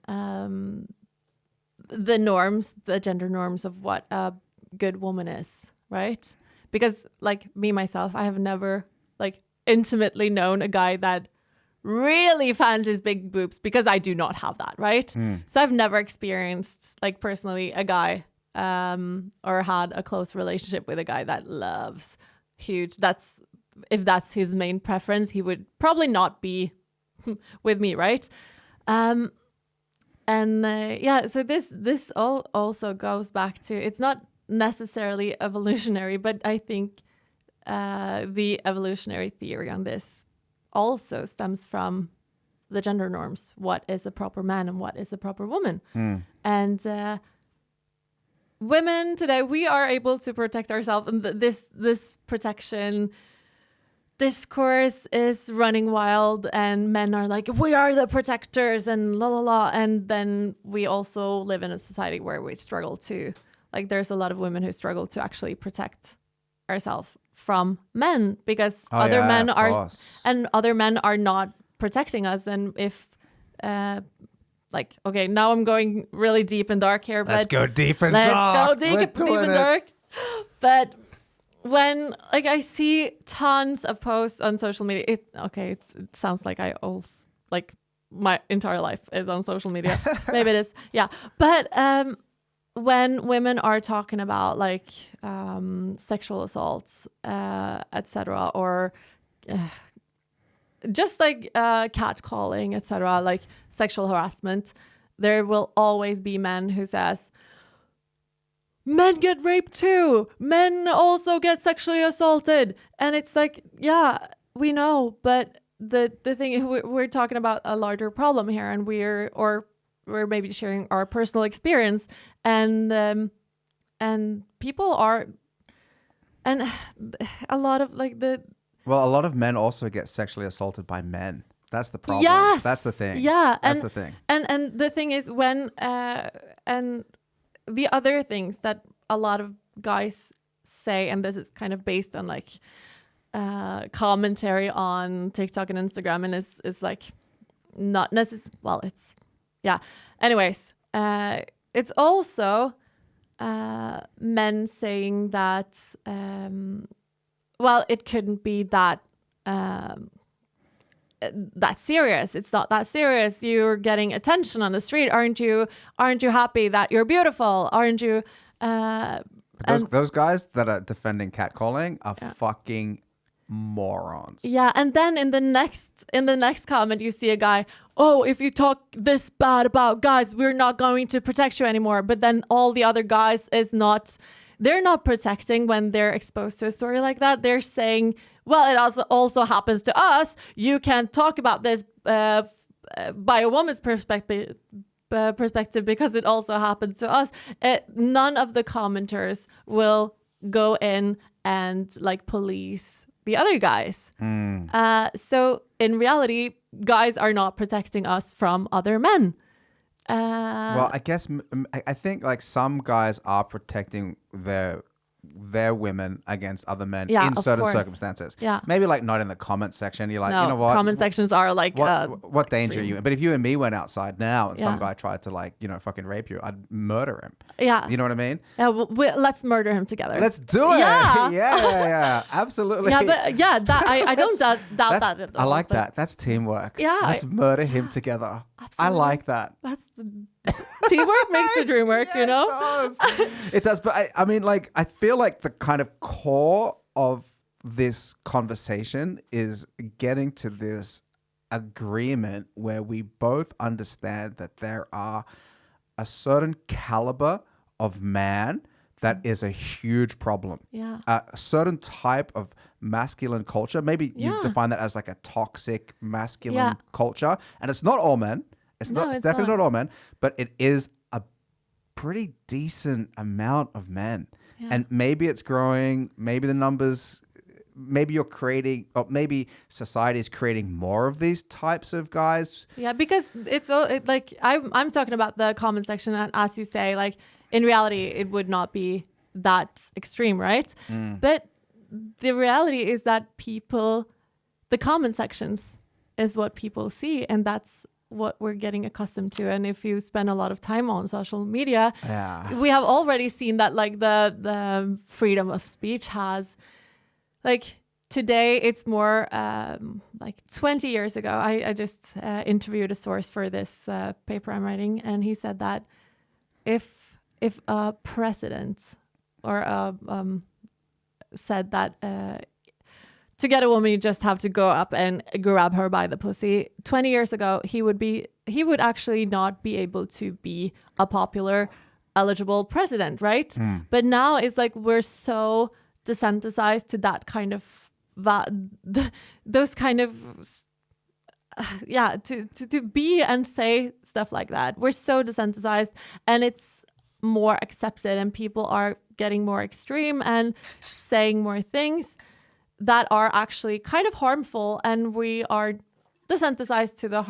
S2: the norms, the gender norms of what a good woman is, right? Because like me myself, I have never like intimately known a guy that really fancies big boobs, because I do not have that, right? So I've never experienced like personally a guy or had a close relationship with a guy that loves huge. If that's his main preference, he would probably not be with me, right? So this all also goes back to, it's not necessarily evolutionary, but I think the evolutionary theory on this also stems from the gender norms. What is a proper man and what is a proper woman? And women today, we are able to protect ourselves, and this protection discourse is running wild, and men are like, we are the protectors and la la la. And then we also live in a society where we struggle to, like, there's a lot of women who struggle to actually protect ourselves from men, because other men are not protecting us. And if like, okay, now I'm going really deep and dark here, but
S1: let's go deep and
S2: dark. But when like I see tons of posts on social media, it sounds like I also like my entire life is on social media. Maybe it is, yeah. But when women are talking about like sexual assaults, etc., or just like catcalling, etc., like sexual harassment, there will always be men who says, men get raped too. Men also get sexually assaulted. And it's like, yeah, we know, but the thing is, we're talking about a larger problem here, and we're maybe sharing our personal experience, and people are, and a lot of like a
S1: lot of men also get sexually assaulted by men. That's the problem.
S2: Yes.
S1: That's the thing.
S2: Yeah.
S1: That's the thing.
S2: And the thing is, when and the other things that a lot of guys say, and this is kind of based on like commentary on TikTok and Instagram, and is like not necessarily, well, it's, yeah. Anyways, it's also men saying that, well, it couldn't be that serious. It's not that serious. You're getting attention on the street. Aren't you happy that you're beautiful? Aren't you?
S1: Those guys that are defending catcalling are fucking morons.
S2: Yeah. And then in the next comment, you see a guy, oh, if you talk this bad about guys, we're not going to protect you anymore. But then all the other guys they're not protecting when they're exposed to a story like that. They're saying, well, it also happens to us. You can't talk about this by a woman's perspective because it also happens to us. None of the commenters will go in and like police the other guys. So in reality, guys are not protecting us from other men.
S1: Well, I guess I think like some guys are protecting their women against other men in certain circumstances.
S2: Yeah.
S1: Maybe like not in the comment section. You're like,
S2: no,
S1: you know what?
S2: Comment sections are like
S1: what danger are you in? But if you and me went outside now and some
S2: Yeah.
S1: guy tried to like, fucking rape you, I'd murder him.
S2: Yeah.
S1: You know what I mean?
S2: Yeah, let's murder him together.
S1: Let's do it.
S2: Yeah.
S1: Yeah. Absolutely.
S2: Yeah, that I don't doubt that at all.
S1: I like that. That's teamwork.
S2: Yeah.
S1: Let's murder him together.
S2: Absolutely.
S1: I like that.
S2: That's teamwork makes the dream work, you know?
S1: It does. But I mean, like, I feel like the kind of core of this conversation is getting to this agreement where we both understand that there are a certain caliber of man that is a huge problem.
S2: Yeah.
S1: A certain type of masculine culture. Maybe you define that as like a toxic masculine culture. And it's not all men. It's definitely not all men, but it is a pretty decent amount of men. Yeah. And maybe it's growing, maybe the numbers maybe you're creating, or maybe society is creating more of these types of guys.
S2: Yeah, because like I'm talking about the comment section, and as you say, like in reality, it would not be that extreme, right? But the reality is that the comment sections is what people see, and that's what we're getting accustomed to. And if you spend a lot of time on social media, we have already seen that like the freedom of speech has, like today it's more like 20 years ago. I just interviewed a source for this paper I'm writing, and he said that if a president or said that to get a woman, you just have to go up and grab her by the pussy. 20 years ago, he would actually not be able to be a popular, eligible president, right? But now it's like we're so desensitized to that kind of, those kind of, to be and say stuff like that. We're so desensitized, and it's more accepted, and people are getting more extreme and saying more things that are actually kind of harmful, and we are desensitized to the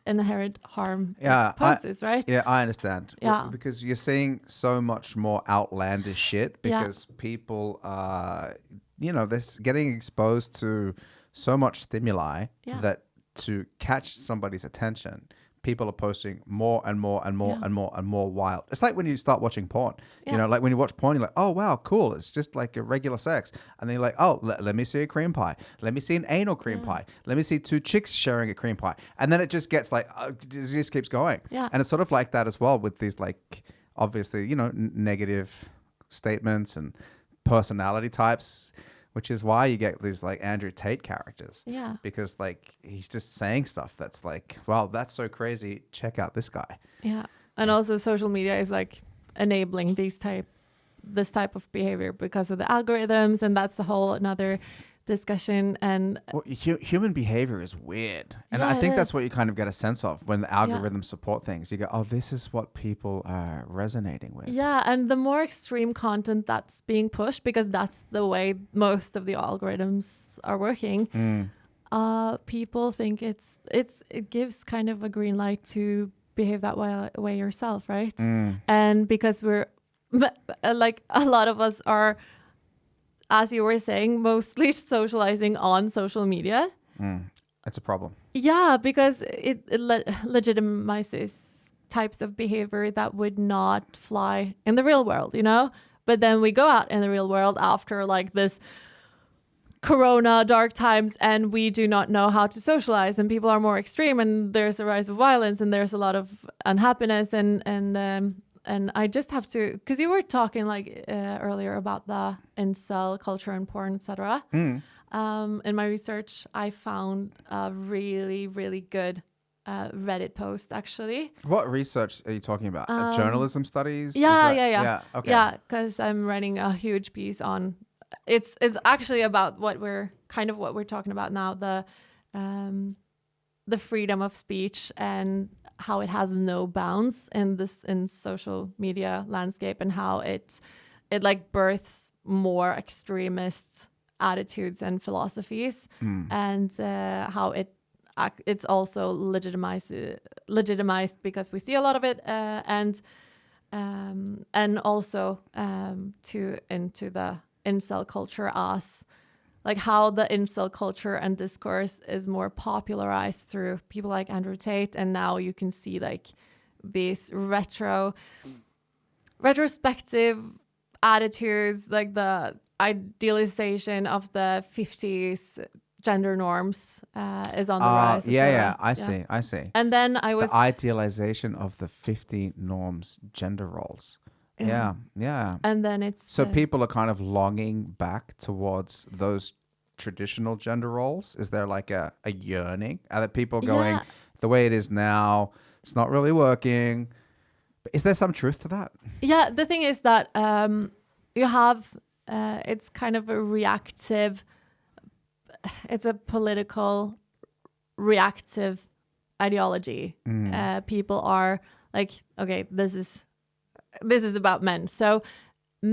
S2: inherent harm it poses, right?
S1: Yeah, I understand.
S2: Yeah.
S1: Because you're seeing so much more outlandish shit because people are, they're getting exposed to so much stimuli that to catch somebody's attention, people are posting more and more and more and more and more wild. It's like when you start watching porn, like when you watch porn, you're like, oh, wow, cool. It's just like a regular sex. And then you're like, oh, let me see a cream pie. Let me see an anal cream pie. Let me see two chicks sharing a cream pie. And then it just gets like, it just keeps going.
S2: Yeah.
S1: And it's sort of like that as well with these like, obviously, negative statements and personality types, which is why you get these like Andrew Tate characters.
S2: Yeah.
S1: Because like he's just saying stuff that's like, wow, that's so crazy. Check out this guy.
S2: Yeah. And also social media is like enabling this type of behavior because of the algorithms, and that's a whole another discussion. And
S1: human behavior is weird. And I think that's what you kind of get a sense of when the algorithms support things. You go, oh, this is what people are resonating with.
S2: Yeah, and the more extreme content that's being pushed, because that's the way most of the algorithms are working, people think it gives kind of a green light to behave that way yourself, right? And because we're like a lot of us are, as you were saying, mostly socializing on social media.
S1: It's a problem.
S2: Yeah, because it legitimizes types of behavior that would not fly in the real world, But then we go out in the real world after like this corona dark times, and we do not know how to socialize, and people are more extreme, and there's a rise of violence, and there's a lot of unhappiness, and I just have to, because you were talking like earlier about the incel culture and porn, etc. In my research, I found a really, really good Reddit post, actually.
S1: What research are you talking about? Journalism studies?
S2: Yeah.
S1: Okay.
S2: Yeah, because I'm writing a huge piece on. It's actually about what we're talking about now, the freedom of speech and how it has no bounds in social media landscape, and how it like births more extremist attitudes and philosophies, and how it's also legitimized because we see a lot of it, and also into the incel culture as like how the incel culture and discourse is more popularized through people like Andrew Tate. And now you can see like these retrospective attitudes, like the idealization of the 50s gender norms is on the rise.
S1: I see.
S2: And then the
S1: idealization of the 50 norms gender roles. Yeah.
S2: And then it's...
S1: So people are kind of longing back towards those traditional gender roles? Is there like a yearning? Are there people going, the way it is now, it's not really working? Is there some truth to that?
S2: Yeah, the thing is that you have... it's kind of a reactive... It's a political reactive ideology. People are like, okay, this is about men. So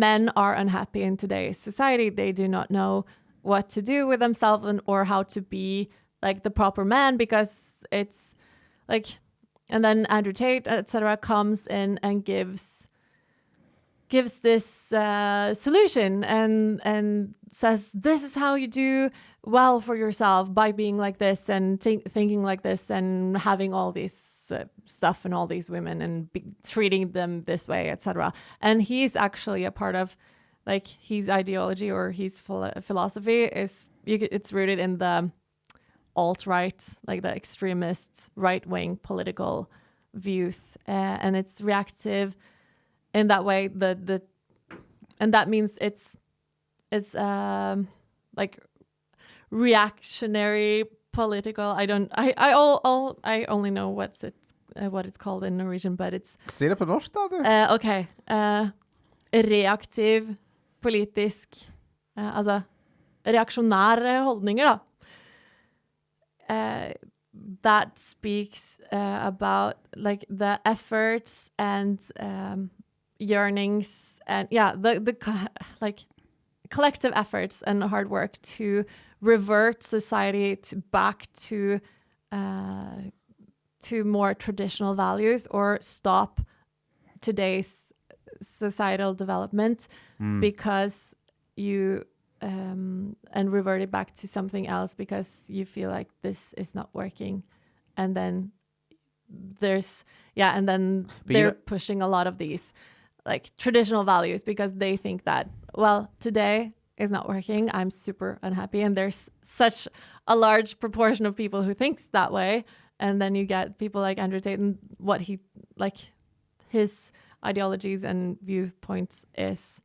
S2: men are unhappy in today's society. They do not know what to do with themselves or how to be like the proper man, because it's like, and then Andrew Tate, etc., comes in and gives this solution and says, this is how you do well for yourself, by being like this and thinking like this and having all these stuff and all these women and treating them this way, etc. And he's actually a part of, like, his ideology or his philosophy is, it's rooted in the alt-right, like the extremist right-wing political views, and it's reactive in that way. And that means it's like reactionary political. I only know what it's called in Norwegian, but it's
S1: Si det på norsk da, du.
S2: okay. Reaktiv politisk, altså reaksjonære holdninger da. That speaks about like the efforts and yearnings and the like collective efforts and hard work to revert society back to more traditional values, or stop today's societal development because you and revert it back to something else because you feel like this is not working. And then they're pushing a lot of these like traditional values because they think that, well, today is not working, I'm super unhappy. And there's such a large proportion of people who thinks that way. And then you get people like Andrew Tate and what he, like, his ideologies and viewpoints is,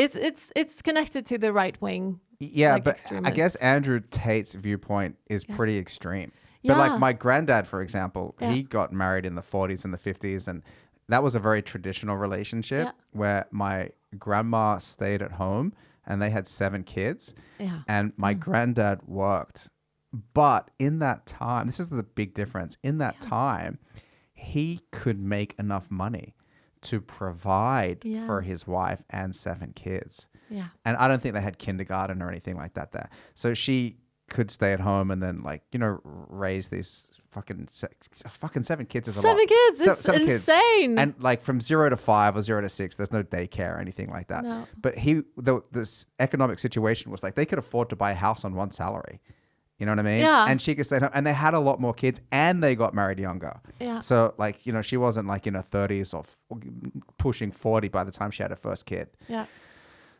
S2: it's connected to the right wing.
S1: Yeah,
S2: like,
S1: but
S2: extremists.
S1: I guess Andrew Tate's viewpoint is pretty extreme.
S2: Yeah.
S1: But like my granddad, for example, he got married in the 40s and the 50s, and that was a very traditional relationship where my grandma stayed at home and they had 7 kids.
S2: Yeah.
S1: And my granddad worked. But in that time, this is the big difference. In that time, he could make enough money to provide for his wife and 7 kids.
S2: Yeah.
S1: And I don't think they had kindergarten or anything like that there. So she could stay at home and then, like, you know, raise these fucking 7 kids is a lot.
S2: 7 kids? It's
S1: 7
S2: insane.
S1: And like from 0 to 5 or 0 to 6, there's no daycare or anything like that.
S2: No.
S1: But this economic situation was like they could afford to buy a house on one salary. You know what I mean?
S2: Yeah.
S1: And she could stay at home, and they had a lot more kids, and they got married younger.
S2: Yeah.
S1: So, like, you know, she wasn't like in her 30s or pushing 40 by the time she had her first kid.
S2: Yeah.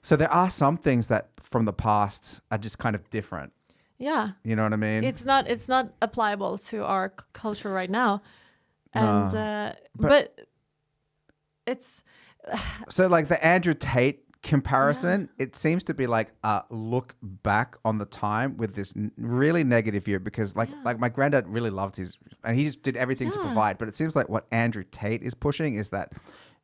S1: So there are some things that from the past are just kind of different.
S2: Yeah.
S1: You know what I mean?
S2: It's not applicable to our culture right now. And
S1: No.
S2: but it's
S1: so like the Andrew Tate comparison, it seems to be like a look back on the time with this really negative view, because like my granddad really loved his, and he just did everything to provide. But it seems like what Andrew Tate is pushing is that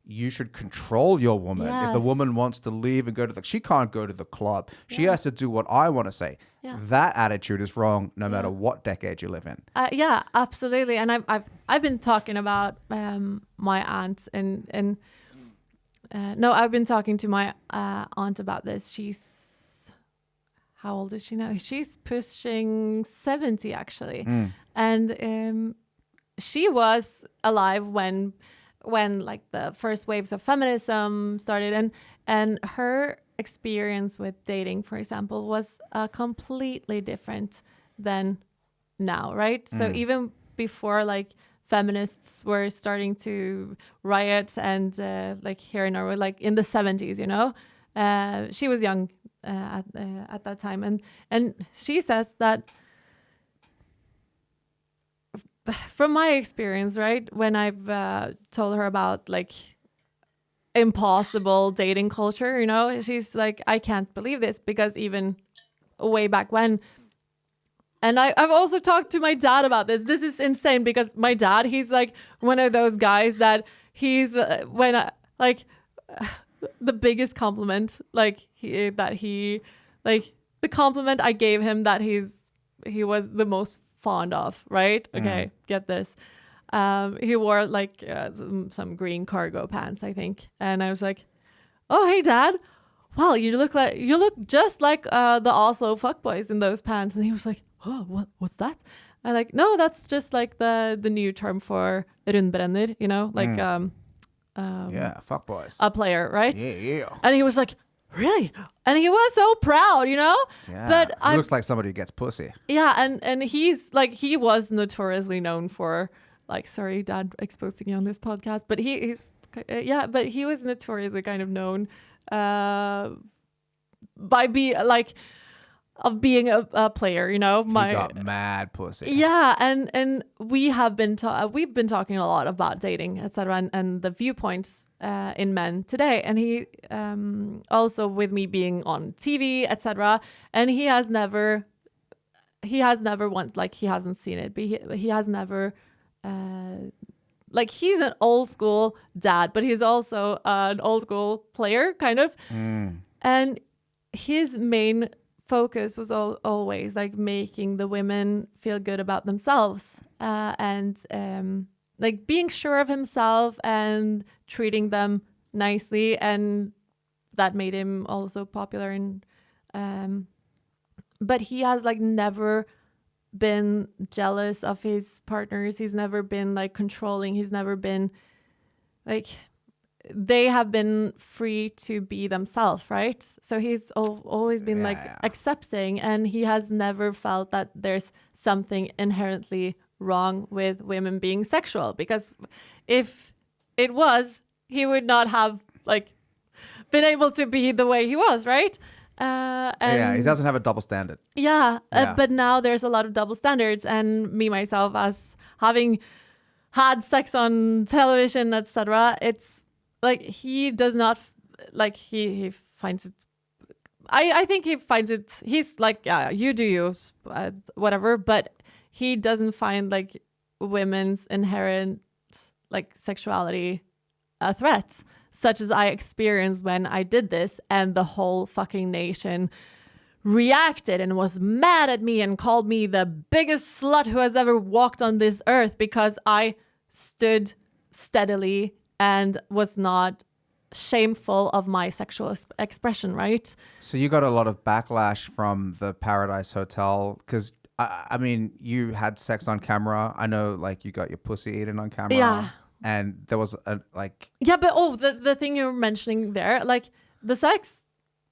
S1: you should control your woman. If the woman wants to leave and go to she can't go to the club. She has to do what I want to say.
S2: Yeah.
S1: That attitude is wrong no matter what decade you live in.
S2: Yeah, absolutely. And I've been talking about my aunt and no, I've been talking to my aunt about this. She's, how old is she now? She's pushing 70 actually. And she was alive when like the first waves of feminism started, and her experience with dating, for example, was completely different than now, right? So even before like feminists were starting to riot and like here in Norway, like in the 70s, you know, she was young at that time, and she says that from my experience, right, when I've told her about like impossible dating culture, you know, she's like, I can't believe this, because even way back when. And I've also talked to my dad about this. This is insane, because my dad, he's like one of those guys that he's the biggest compliment, the compliment I gave him that he was the most fond of, right? Okay, get this. He wore like some green cargo pants, I think. And I was like, oh, hey, Dad. Wow, you look just like the Oslo fuckboys in those pants. And he was like, oh, what's that? I'm like, no, that's just like the new term for rundbrenner, you know, like
S1: yeah, fuckboys.
S2: a player, right?
S1: Yeah.
S2: And he was like, really? And he was so proud, you know?
S1: Yeah.
S2: But
S1: he looks like somebody who gets pussy.
S2: Yeah, and he's like, he was notoriously known for, like, sorry, Dad, exposing you on this podcast, but but he was notoriously kind of known by being a player, you know.
S1: He got mad pussy.
S2: Yeah, and we've been talking a lot about dating, etc., and the viewpoints in men today. And he also, with me being on TV, etc., and he has never once, like, he hasn't seen it, but he has never like, he's an old school dad, but he's also an old school player, kind of. And his main focus was always like making the women feel good about themselves, and like being sure of himself and treating them nicely, and that made him also popular. And but he has like never been jealous of his partners. He's never been like controlling. He's never been like, they have been free to be themselves, right? So he's always been accepting, and he has never felt that there's something inherently wrong with women being sexual, because if it was, he would not have like been able to be the way he was, right?
S1: He doesn't have a double standard.
S2: But now there's a lot of double standards, and me myself, as having had sex on television, etc., it's like, he does not like, he finds it, I think he finds it, he's like, yeah, you do you, whatever, but he doesn't find like women's inherent like sexuality a threat, such as I experienced when I did this, and the whole fucking nation reacted and was mad at me and called me the biggest slut who has ever walked on this earth, because I stood steadily and was not shameful of my sexual expression, right?
S1: So you got a lot of backlash from the Paradise Hotel, because I mean, you had sex on camera. I know, like, you got your pussy eaten on camera.
S2: Yeah.
S1: And there was a like...
S2: Yeah, but the thing you're mentioning there, like, the sex,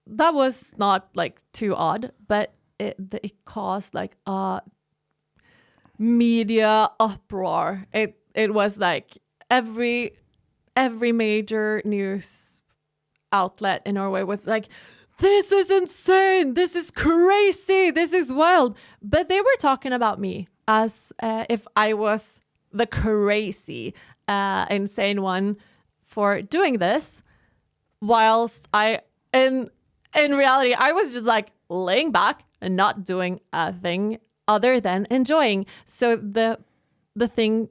S2: that was not like too odd, but it caused like a media uproar. It was like every major news outlet in Norway was like, this is insane, this is crazy, this is wild. But they were talking about me as if I was the crazy, insane one for doing this, whilst in reality, I was just like laying back and not doing a thing other than enjoying. So the thing,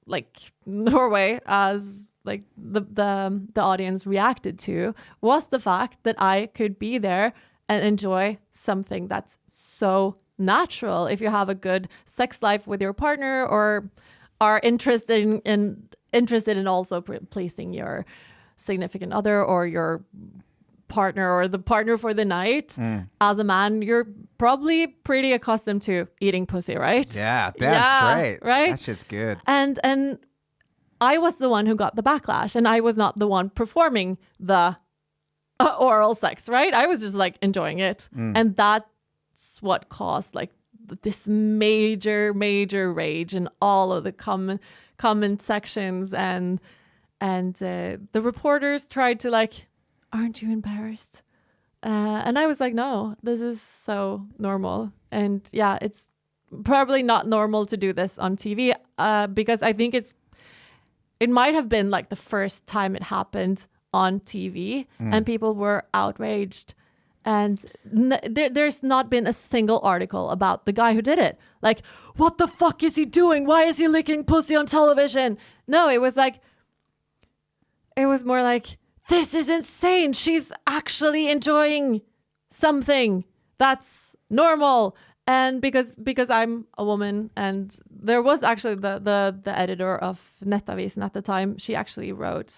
S2: like, Norway, as like the audience reacted to, was the fact that I could be there and enjoy something that's so natural. If you have a good sex life with your partner, or are interested in also pleasing your significant other or your partner or the partner for the night, as a man, you're probably pretty accustomed to eating pussy, right?
S1: Yeah, that's straight.
S2: Right?
S1: That shit's good.
S2: And I was the one who got the backlash, and I was not the one performing the oral sex, right? I was just like enjoying it. And that's what caused like this major rage in all of the comment sections, and the reporters tried to like, aren't you embarrassed? And I was like, no, this is so normal. And yeah, it's probably not normal to do this on TV, because I think it might have been like the first time it happened on TV, and people were outraged. And there's not been a single article about the guy who did it. Like, what the fuck is he doing? Why is he licking pussy on television? No, it was more like, this is insane. She's actually enjoying something that's normal. And because I'm a woman, and there was actually the editor of Nettavisen at the time, she actually wrote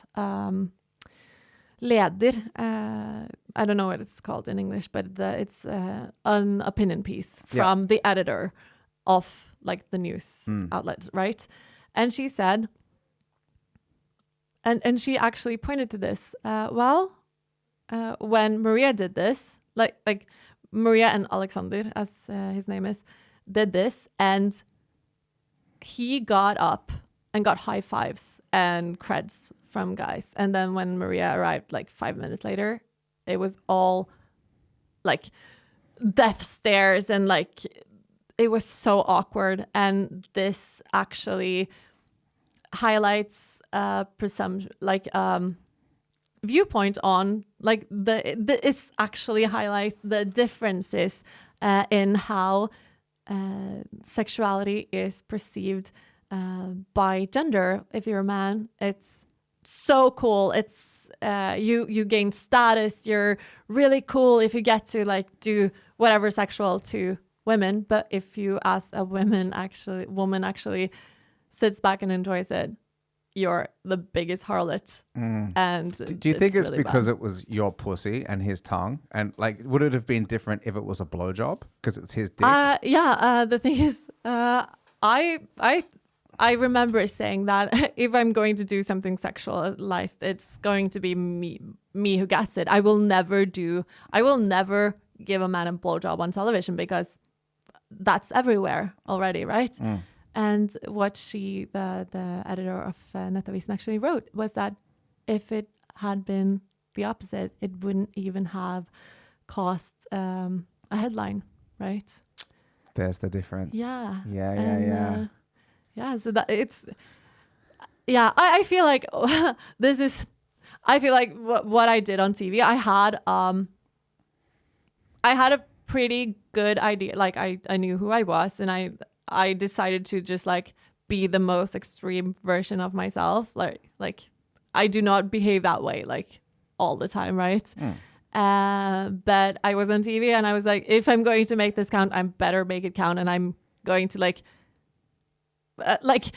S2: leder. I don't know what it's called in English, but it's an opinion piece from the editor of like the news outlet, right? And she said, and she actually pointed to this. When Maria did this, like Maria and Alexander, as his name is, did this, and he got up and got high fives and creds from guys. And then when Maria arrived like 5 minutes later, it was all like death stares and like it was so awkward. And this actually highlights presumption, like viewpoint on like it's actually highlights the differences in how sexuality is perceived by gender. If you're a man, it's so cool. It's you gain status. You're really cool if you get to like do whatever sexual to women. But if you, as a woman actually sits back and enjoys it, you're the biggest harlot. And
S1: do you think it's
S2: really
S1: because
S2: bad.
S1: it was your pussy and his tongue? And like, would it have been different if it was a blowjob because it's his dick?
S2: The thing is, I remember saying that if I'm going to do something sexualized, it's going to be me who gets it. I will never give a man a blowjob on television because that's everywhere already, right? And what the editor of Nettavisen actually wrote was that if it had been the opposite, it wouldn't even have caused a headline, right?
S1: There's the difference.
S2: Yeah.
S1: Yeah.
S2: So that it's, I feel like what I did on TV, I had a pretty good idea. Like I knew who I was, and I decided to just like be the most extreme version of myself. Like I do not behave that way like all the time, right? But I was on TV and I was like, if I'm going to make this count, I better make it count, and I'm going to like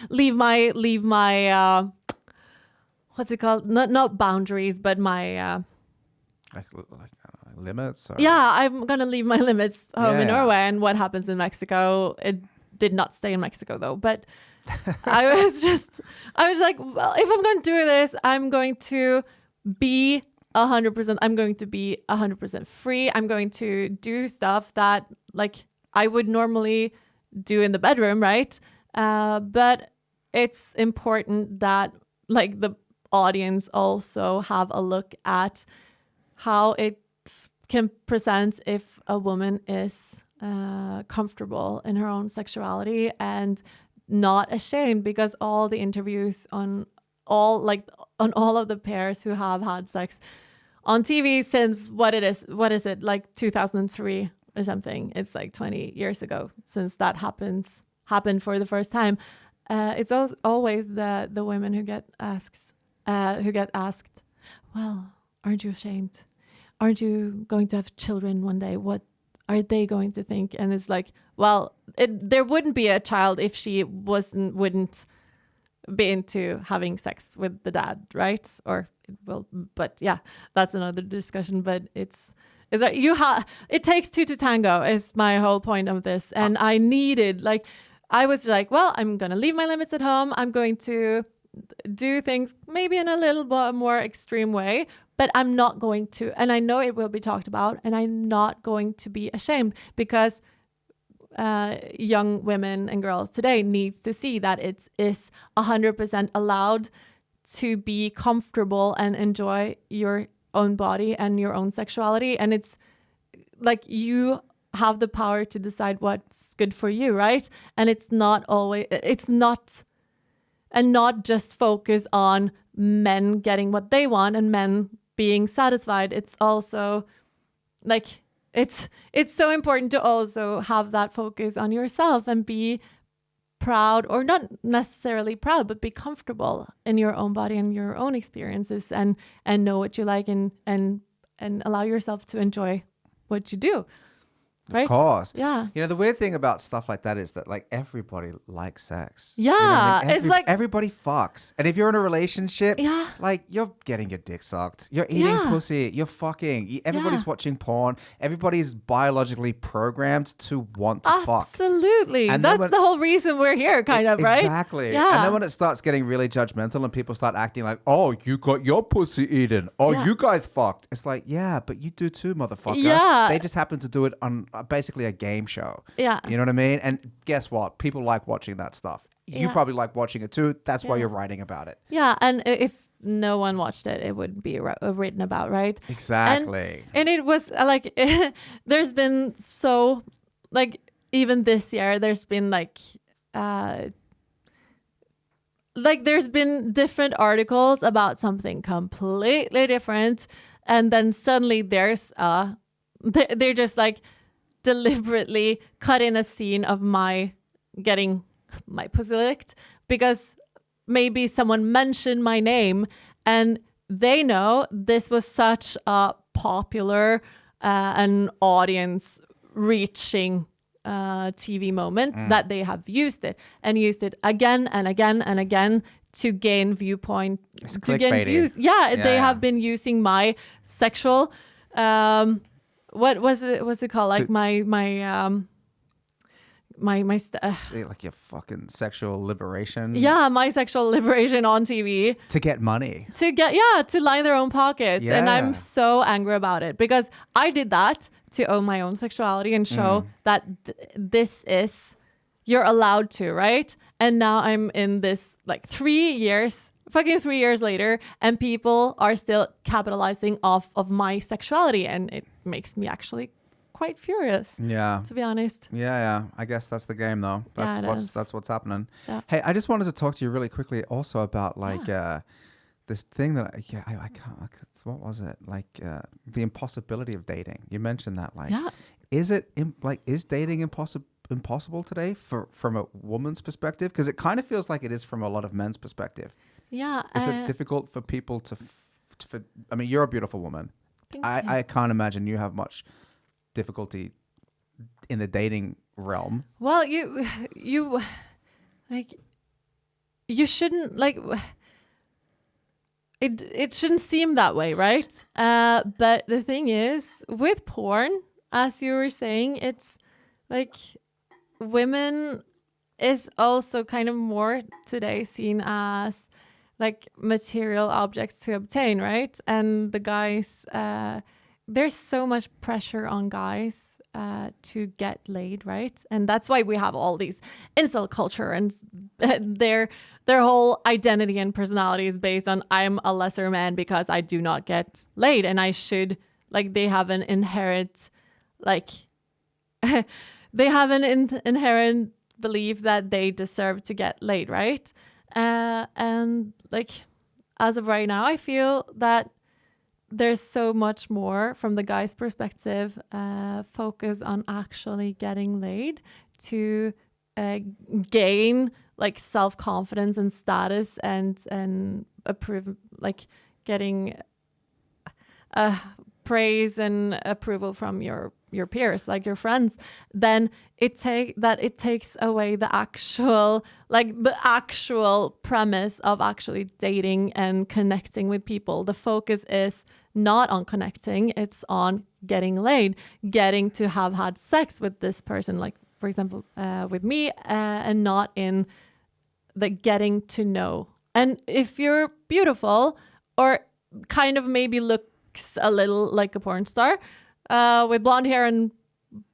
S2: leave my what's it called? Not boundaries, but my
S1: limits. Or...
S2: Yeah, I'm gonna leave my limits home in Norway, and what happens in Mexico, it did not stay in Mexico though. But I was like, well, if I'm going to do this, I'm going to be 100%. I'm going to be 100% free. I'm going to do stuff that like I would normally do in the bedroom, right? But it's important that like the audience also have a look at how it can present if a woman is comfortable in her own sexuality and not ashamed, because all the interviews on all of the pairs who have had sex on TV since what is it like 2003 or something, it's like 20 years ago since that happened for the first time. It's always the women who get asked, well, aren't you ashamed? Aren't you going to have children one day? What are they going to think? And it's like, well, there wouldn't be a child if she wouldn't be into having sex with the dad, right? Or it will, but yeah, that's another discussion. But it's like it takes two to tango is my whole point of this. And I was like, well, I'm going to leave my limits at home. I'm going to do things maybe in a little bit more extreme way, but I'm not going to, and I know it will be talked about, and I'm not going to be ashamed, because young women and girls today need to see that it is 100% allowed to be comfortable and enjoy your own body and your own sexuality. And it's like you have the power to decide what's good for you, right? And not just focus on men getting what they want and men being satisfied. It's also like it's so important to also have that focus on yourself and be proud, or not necessarily proud, but be comfortable in your own body and your own experiences, and know what you like, and allow yourself to enjoy what you do. Right?
S1: Of course.
S2: Yeah.
S1: You know, the weird thing about stuff like that is that like everybody likes sex.
S2: Yeah.
S1: You know what I mean?
S2: It's like
S1: everybody fucks. And if you're in a relationship,
S2: Yeah.
S1: like you're getting your dick sucked. You're eating pussy. You're fucking. Everybody's watching porn. Everybody's biologically programmed to want to fuck.
S2: Absolutely. And that's the whole reason we're here, kind of, right?
S1: Exactly.
S2: Yeah.
S1: And then when it starts getting really judgmental and people start acting like, oh, you got your pussy eaten. Oh, you guys fucked. It's like, yeah, but you do too, motherfucker.
S2: Yeah.
S1: They just happen to do it on basically a game show.
S2: Yeah.
S1: You know what I mean? And guess what? People like watching that stuff. You probably like watching it too. That's why you're writing about it.
S2: Yeah. And if no one watched it, it wouldn't be written about, right?
S1: Exactly.
S2: And it was like, there's been so, like, even this year, there's been there's been different articles about something completely different. And then suddenly there's, they're just like deliberately cut in a scene of my getting my pussy licked because maybe someone mentioned my name and they know this was such a popular and audience reaching TV moment that they have used it again and again and again to gain viewpoint, to gain views. They have been using my sexual, what's it called? Like
S1: like your fucking sexual liberation.
S2: Yeah, my sexual liberation on TV.
S1: To get money.
S2: To line their own pockets.
S1: Yeah.
S2: And I'm so angry about it because I did that to own my own sexuality and show that this is, you're allowed to, right? And now I'm in this like 3 years later and people are still capitalizing off of my sexuality and it makes me actually quite furious.
S1: Yeah.
S2: To be honest.
S1: Yeah. I guess that's the game though. That's what's happening.
S2: Yeah.
S1: Hey, I just wanted to talk to you really quickly also about like this thing that I can't, what was it? Like the impossibility of dating. You mentioned that, like, is dating impossible today from a woman's perspective? Because it kind of feels like it is from a lot of men's perspective.
S2: Yeah.
S1: Is it difficult for people to I mean, you're a beautiful woman. I can't imagine you have much difficulty in the dating realm. Well,
S2: you shouldn't, like, it shouldn't seem that way, right? But the thing is, with porn, as you were saying, it's like women is also kind of more today seen as like material objects to obtain, right? And the guys, there's so much pressure on guys to get laid, right? And that's why we have all these incel culture and their whole identity and personality is based on I'm a lesser man because I do not get laid and I should, like, they have an inherent, like, they have an inherent belief that they deserve to get laid, right? And like, as of right now, I feel that there's so much more from the guy's perspective, focus on actually getting laid to gain like self-confidence and status and approve, like getting praise and approval from your peers, like your friends. Then it takes away the actual premise of actually dating and connecting with people. The focus is not on connecting, it's on getting laid, getting to have had sex with this person, like for example with me, and not in the getting to know. And if you're beautiful or kind of maybe looks a little like a porn star, with blonde hair and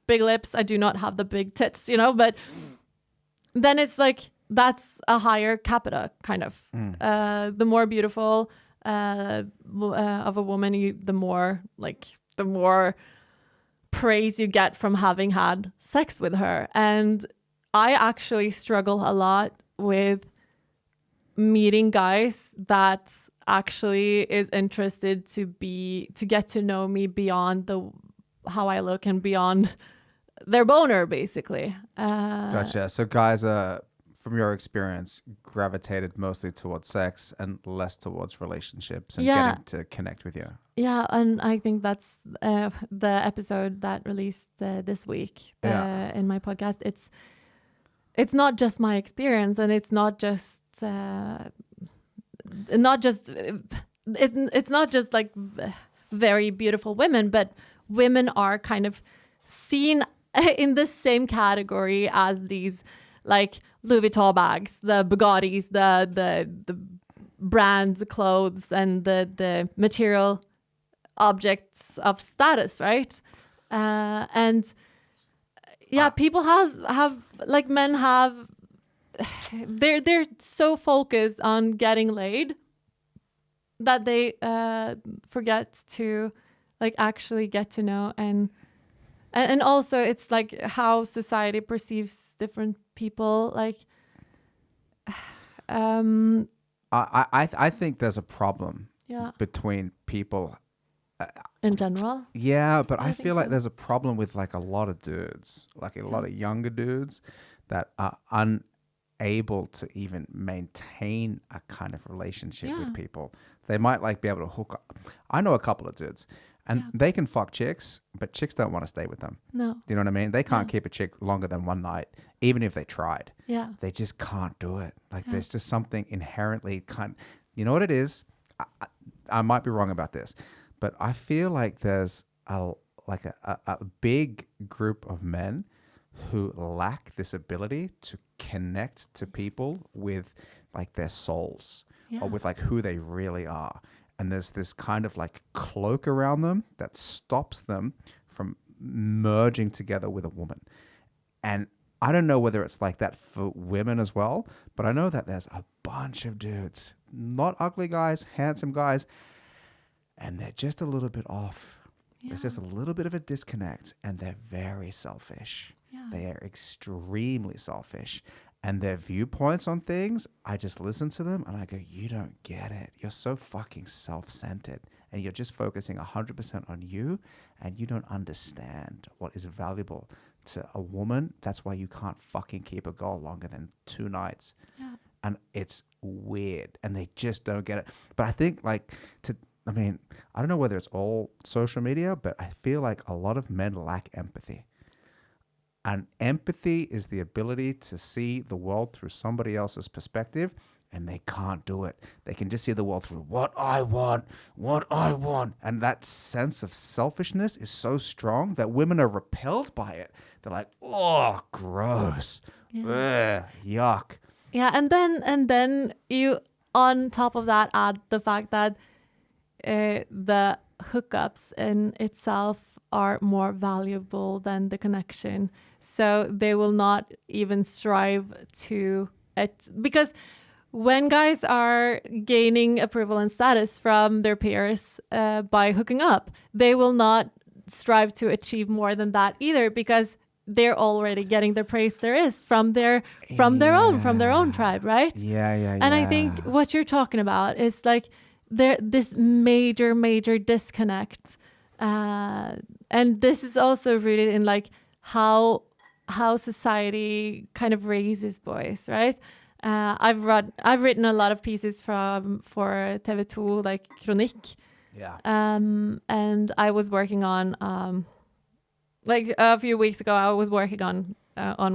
S2: big lips, I do not have the big tits, but then it's like, that's a higher capita kind of. The more beautiful of a woman, the more praise you get from having had sex with her. And I actually struggle a lot with meeting guys that actually is interested to get to know me beyond how I look and beyond their boner, basically.
S1: Gotcha. So guys are from your experience, gravitated mostly towards sex and less towards relationships and
S2: Yeah.
S1: getting to connect with you.
S2: Yeah, and I think that's the episode that released this week in my podcast. It's not just my experience, and it's not just it's not just like very beautiful women, but women are kind of seen in the same category as these like Louis Vuitton bags, the Bugattis, the brands, clothes, and the material objects of status, right? And yeah, people have like men have they're so focused on getting laid that they forget to like actually get to know and also it's like how society perceives different people. Like
S1: I think there's a problem between people
S2: in general.
S1: Yeah, but I feel like
S2: so.
S1: there's a problem with like a lot of dudes, like a lot of younger dudes that are unable to even maintain a kind of relationship with people. They might like be able to hook up. I know a couple of dudes and they can fuck chicks, but chicks don't want to stay with them.
S2: No.
S1: Do you know what I mean? They can't keep a chick longer than one night, even if they tried.
S2: Yeah.
S1: They just can't do it. Like there's just something inherently you know what it is? I might be wrong about this, but I feel like there's a big group of men who lack this ability to connect to people with like their souls or with like who they really are. And there's this kind of like cloak around them that stops them from merging together with a woman. And I don't know whether it's like that for women as well, but I know that there's a bunch of dudes, not ugly guys, handsome guys, and they're just a little bit off. Yeah. There's just a little bit of a disconnect, and they're very selfish. Yeah. They are extremely selfish. And their viewpoints on things, I just listen to them and I go, you don't get it. You're so fucking self-centered and you're just focusing 100% on you and you don't understand what is valuable to a woman. That's why you can't fucking keep a girl longer than 2 nights. Yeah. And it's weird and they just don't get it. But I think I don't know whether it's all social media, but I feel like a lot of men lack empathy. And empathy is the ability to see the world through somebody else's perspective, and they can't do it. They can just see the world through what I want. And that sense of selfishness is so strong that women are repelled by it. They're like, oh, gross. Ugh, yuck.
S2: Yeah, and then you, on top of that, add the fact that the hookups in itself are more valuable than the connection. So they will not even strive to it. Because when guys are gaining approval and status from their peers by hooking up, they will not strive to achieve more than that either, because they're already getting the praise there is from their own tribe, right?
S1: Yeah.
S2: And I think what you're talking about is like this major disconnect. And this is also rooted in like how society kind of raises boys, right? I've written a lot of pieces for TV2, like Kronikk.
S1: Yeah.
S2: And I was working on like a few weeks ago, I was working on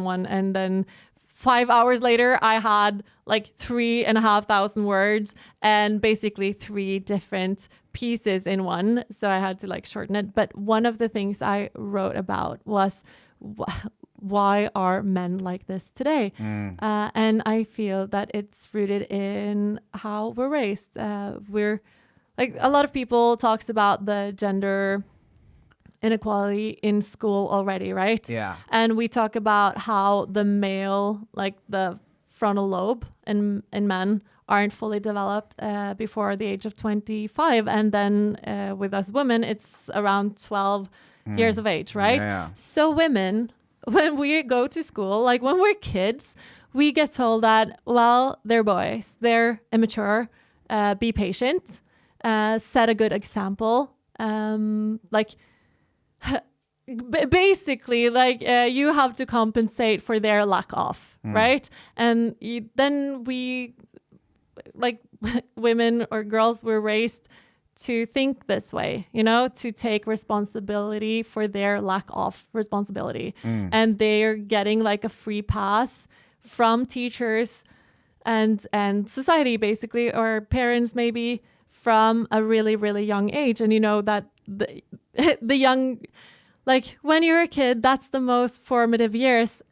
S2: one, and then 5 hours later, I had like 3,500 words and basically 3 different pieces in one. So I had to like shorten it. But one of the things I wrote about was why are men like this today? And I feel that it's rooted in how we're raised. We're like, a lot of people talks about the gender inequality in school already, right?
S1: Yeah.
S2: And we talk about how the male, like the frontal lobe in men aren't fully developed before the age of 25. And then with us women, it's around 12 years of age, right?
S1: Yeah.
S2: So women, when we go to school, like when we're kids, we get told that, well, they're boys, they're immature, be patient, set a good example. Like, basically, like you have to compensate for their lack of, right? And then we, like women or girls, were raised to think this way, you know, to take responsibility for their lack of responsibility. And they're getting like a free pass from teachers and society, basically, or parents maybe, from a really, really young age. And you know that the young, like when you're a kid, that's the most formative years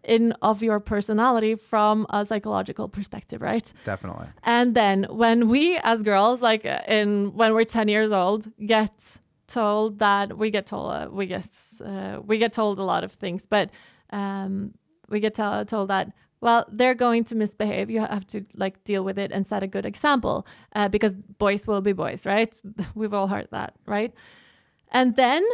S2: of your personality from a psychological perspective, right?
S1: Definitely.
S2: And then when we as girls, like when we're 10 years old, get told that we get told a lot of things, but we get told that, well, they're going to misbehave. You have to like deal with it and set a good example, because boys will be boys, right? We've all heard that, right? And then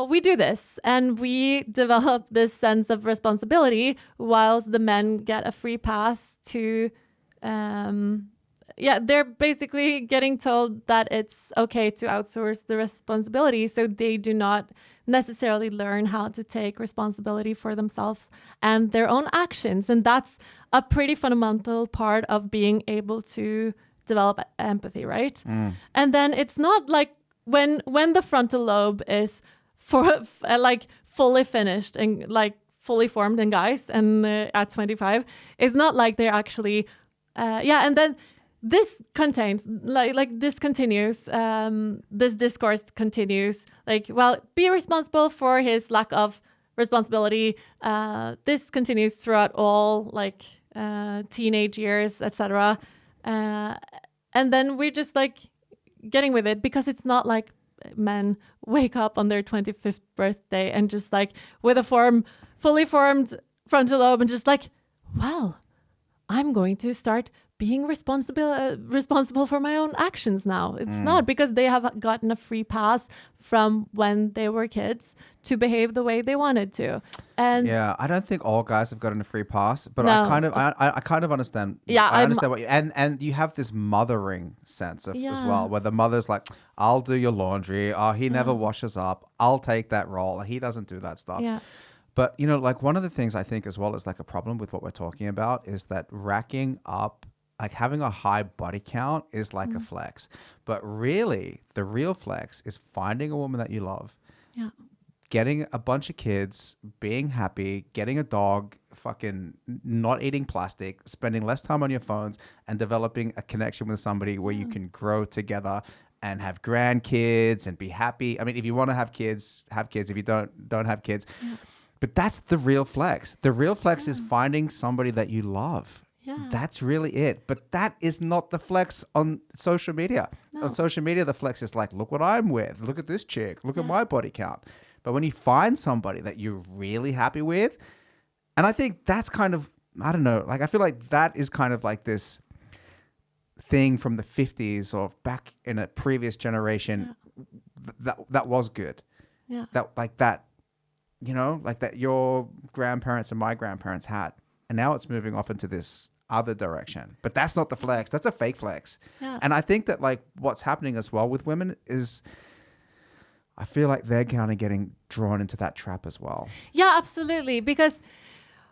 S2: we do this and we develop this sense of responsibility, whilst the men get a free pass to, they're basically getting told that it's okay to outsource the responsibility. So they do not necessarily learn how to take responsibility for themselves and their own actions. And that's a pretty fundamental part of being able to develop empathy, right? And then it's not like, when the frontal lobe is like fully finished and like fully formed in guys and at 25, it's not like they're actually and then this contains this continues, this discourse continues, like, well, be responsible for his lack of responsibility. This continues throughout all like teenage years, etc. And then we're just like getting with it, because it's not like men wake up on their 25th birthday and just like with a fully formed frontal lobe and just like, well, I'm going to start being responsible for my own actions now. It's not, because they have gotten a free pass from when they were kids to behave the way they wanted to. And
S1: yeah, I don't think all guys have gotten a free pass, but
S2: no.
S1: I kind of understand.
S2: Yeah,
S1: I understand what you, and you have this mothering sense of as well, where the mother's like, I'll do your laundry. Oh, he never washes up. I'll take that role. He doesn't do that stuff.
S2: Yeah.
S1: But you know, like one of the things I think as well is like a problem with what we're talking about is that racking up, like having a high body count is like a flex, but really the real flex is finding a woman that you love, getting a bunch of kids, being happy, getting a dog, fucking not eating plastic, spending less time on your phones, and developing a connection with somebody where you can grow together and have grandkids and be happy. I mean, if you want to have kids, have kids. If you don't have kids. But that's the real flex. The real flex is finding somebody that you love. Yeah. That's really it. But that is not the flex on social media. No. On social media, the flex is like, look what I'm with. Look at this chick. Look at my body count. But when you find somebody that you're really happy with, and I think that's kind of, I don't know, like I feel like that is kind of like this thing from the 50s or back in a previous generation that was good. Yeah. That, you know, like that your grandparents and my grandparents had. And now it's moving off into this other direction. But that's not the flex. That's a fake flex. Yeah. And I think that like what's happening as well with women is I feel like they're kind of getting drawn into that trap as well.
S2: Yeah, absolutely. Because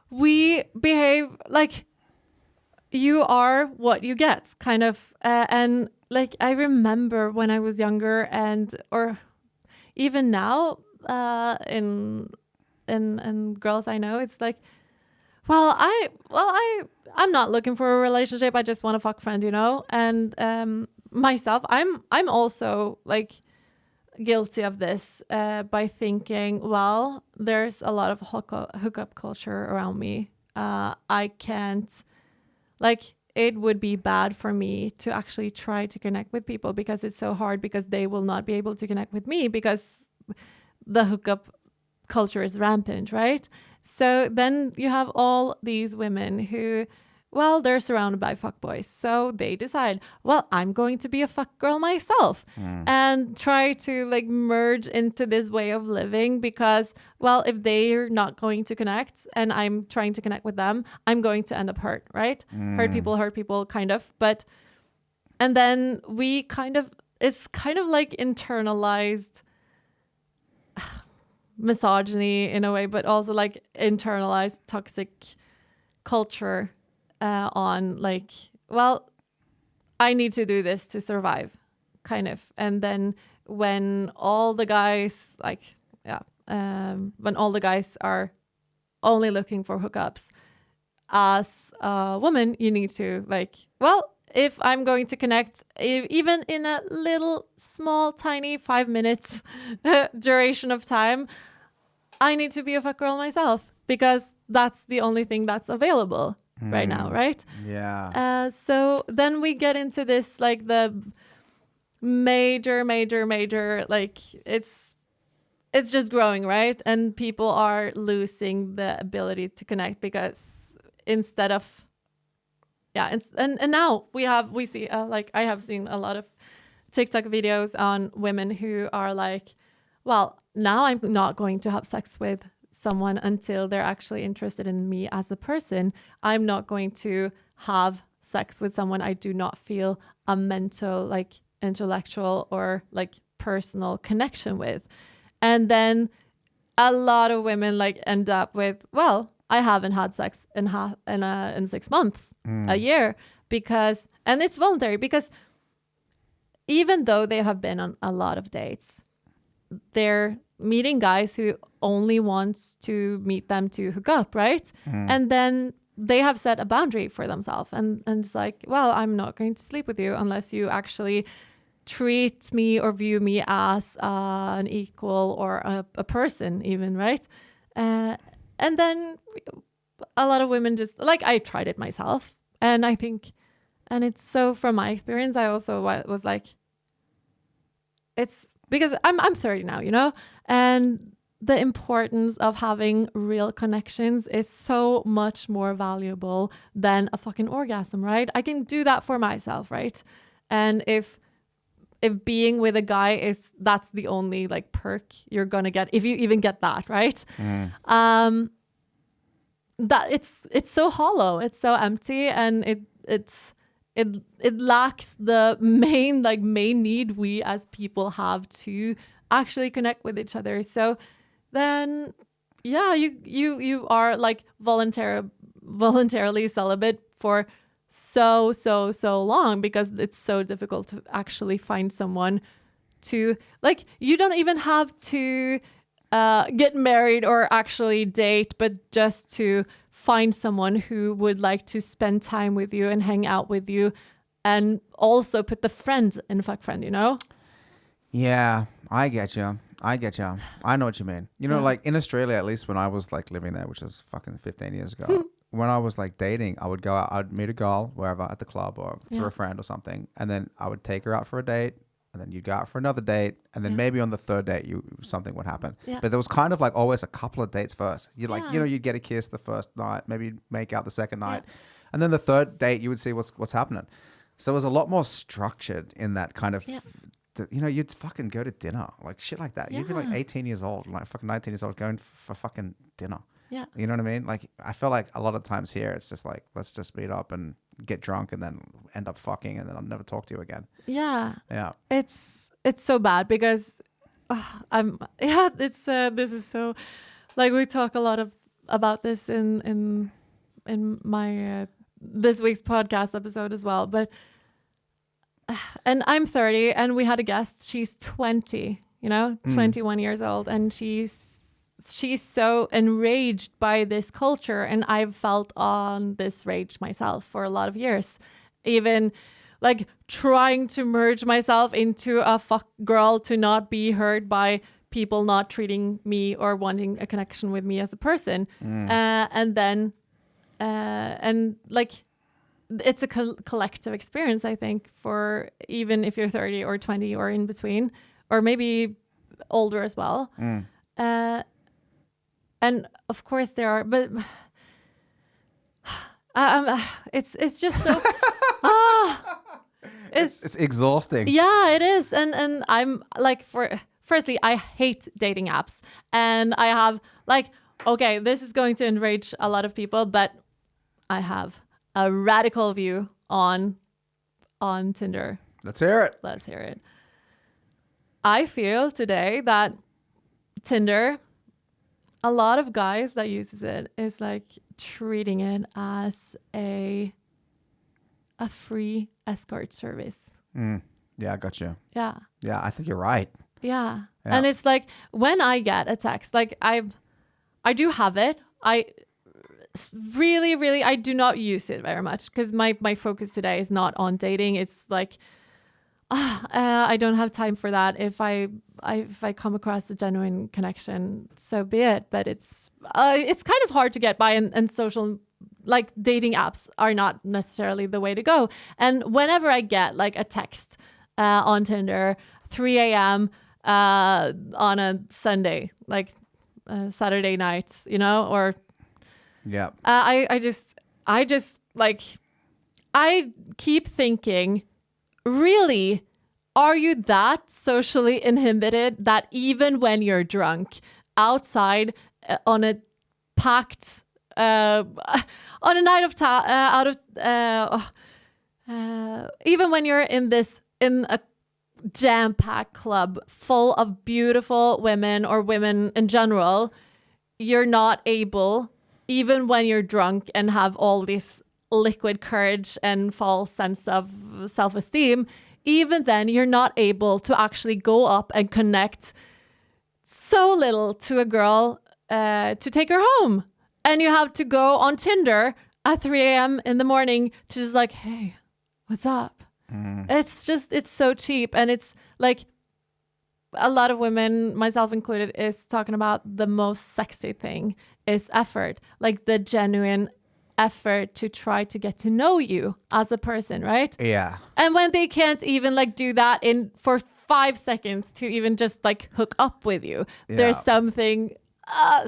S2: we behave like you are what you get, kind of. And like I remember when I was younger or even now in girls I know, it's like, I'm not looking for a relationship. I just want a fuck friend, you know? And myself, I'm also like guilty of this by thinking, well, there's a lot of hookup culture around me. I can't, like, it would be bad for me to actually try to connect with people because it's so hard, because they will not be able to connect with me because the hookup culture is rampant, right? So then you have all these women who, well, they're surrounded by fuckboys. So they decide, well, I'm going to be a fuck girl myself and try to like merge into this way of living because, well, if they're not going to connect and I'm trying to connect with them, I'm going to end up hurt, right? Hurt people, kind of. But, and then it's kind of like internalized misogyny in a way, but also like internalized toxic culture on like, well, I need to do this to survive, kind of. And then when all the guys when all the guys are only looking for hookups, as a woman, you need to like, well, if I'm going to connect, even in a little small, tiny 5 minutes duration of time, I need to be a fuck girl myself, because that's the only thing that's available right now, right?
S1: Yeah.
S2: So then we get into this, like the major, like it's just growing, right? And people are losing the ability to connect because instead of, and now we see like I have seen a lot of TikTok videos on women who are like, well, now I'm not going to have sex with someone until they're actually interested in me as a person. I'm not going to have sex with someone I do not feel a mental, like intellectual or like personal connection with. And then a lot of women like end up with, well, I haven't had sex in 6 months, a year, because, and it's voluntary, because even though they have been on a lot of dates, they're meeting guys who only wants to meet them to hook up, right? And then they have set a boundary for themselves, and it's like, well, I'm not going to sleep with you unless you actually treat me or view me as an equal or a person even, right? And then a lot of women just, like, I tried it myself, and I think, and it's so, from my experience, I also was like, it's because I'm 30 now, you know, and the importance of having real connections is so much more valuable than a fucking orgasm, right? I can do that for myself, right? And if being with a guy that's the only like perk you're gonna get, if you even get that, right? That it's so hollow, it's so empty, and it lacks the main need we as people have to actually connect with each other. So then, yeah, you are like voluntarily celibate for so long, because it's so difficult to actually find someone to, like, you don't even have to get married or actually date, but just to find someone who would like to spend time with you and hang out with you, and also put the friends in fuck friend, you know?
S1: Yeah, I get you. I know what you mean. You know, like in Australia, at least when I was like living there, which was fucking 15 years ago, when I was like dating, I would go out, I'd meet a girl wherever, at the club or through a friend or something. And then I would take her out for a date, and then you'd go out for another date. And then maybe on the third date, something would happen. Yeah. But there was kind of like always a couple of dates first. You'd like, you know, you'd get a kiss the first night, maybe you'd make out the second night. And then the third date, you would see what's happening. So it was a lot more structured in that kind of, you know, you'd fucking go to dinner, like shit like that. You'd be like 18 years old, like fucking 19 years old, going for fucking dinner. Yeah. You know what I mean? Like, I feel like a lot of times here, it's just like, let's just meet up and get drunk and then end up fucking, and then I'll never talk to you again. Yeah. Yeah. It's
S2: so bad, because this is so, like, we talk a lot about this in my this week's podcast episode as well, but and I'm 30, and we had a guest, she's 20, you know, 21 years old, and she's so enraged by this culture, and I've felt on this rage myself for a lot of years, even like trying to merge myself into a fuck girl to not be hurt by people not treating me or wanting a connection with me as a person. And then and like, it's a collective experience, I think, for even if you're 30 or 20 or in between, or maybe older as well. And of course there are, but it's just so
S1: it's exhausting.
S2: Yeah, it is. And I'm like, firstly, I hate dating apps, and I have like, okay, this is going to enrage a lot of people, but I have a radical view on Tinder.
S1: Let's hear it.
S2: I feel today that Tinder a lot of guys that uses it is like treating it as a free escort service.
S1: Yeah, I got you.
S2: Yeah.
S1: Yeah, I think you're right.
S2: Yeah. And it's like when I get a text, like I do have it. I do not use it very much because my focus today is not on dating. It's like, I don't have time for that. If I come across a genuine connection, so be it. But it's kind of hard to get by, and social, like dating apps are not necessarily the way to go. And whenever I get like a text on Tinder, 3 a.m. On a Sunday, like Saturday night, or
S1: yeah,
S2: I just like, I keep thinking, really, are you that socially inhibited that even when you're drunk outside on a packed on a night of even when you're in a jam-packed club full of beautiful women or women in general, you're not able, even when you're drunk and have all this liquid courage and false sense of self-esteem, even then you're not able to actually go up and connect so little to a girl to take her home. And you have to go on Tinder at 3 a.m. in the morning to just like, hey, what's up? It's so cheap. And it's like a lot of women, myself included, is talking about the most sexy thing is effort, like the genuine effort to try to get to know you as a person, right?
S1: Yeah.
S2: And when they can't even like do that for 5 seconds to even just like hook up with you, there's something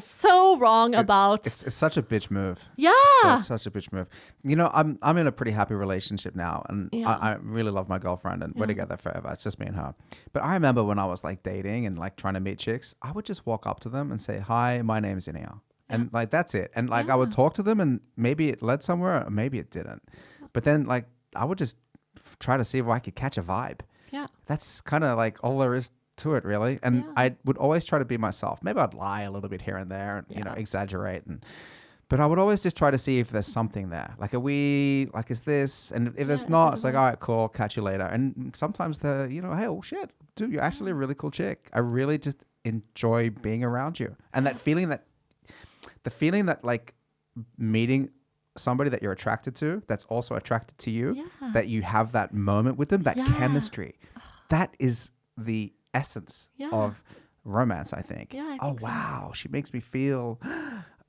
S2: so wrong about.
S1: It's such a bitch move.
S2: Yeah.
S1: Such a bitch move. I'm in a pretty happy relationship now, and I really love my girlfriend, and we're together forever. It's just me and her. But I remember when I was like dating and like trying to meet chicks, I would just walk up to them and say, "Hi, my name is Inia." And like, that's it. And like, I would talk to them and maybe it led somewhere or maybe it didn't. But then like, I would just try to see if I could catch a vibe.
S2: Yeah.
S1: That's kind of like all there is to it, really. And I would always try to be myself. Maybe I'd lie a little bit here and there and, exaggerate. But I would always just try to see if there's something there. Like, is this? And if there's not, it's like, all right, cool, catch you later. And sometimes hey, oh shit, dude, you're actually a really cool chick. I really just enjoy being around you. And that feeling that like meeting somebody that you're attracted to, that's also attracted to you, that you have that moment with them, that chemistry, that is the essence of romance, I think.
S2: Yeah,
S1: I think wow, she makes me feel,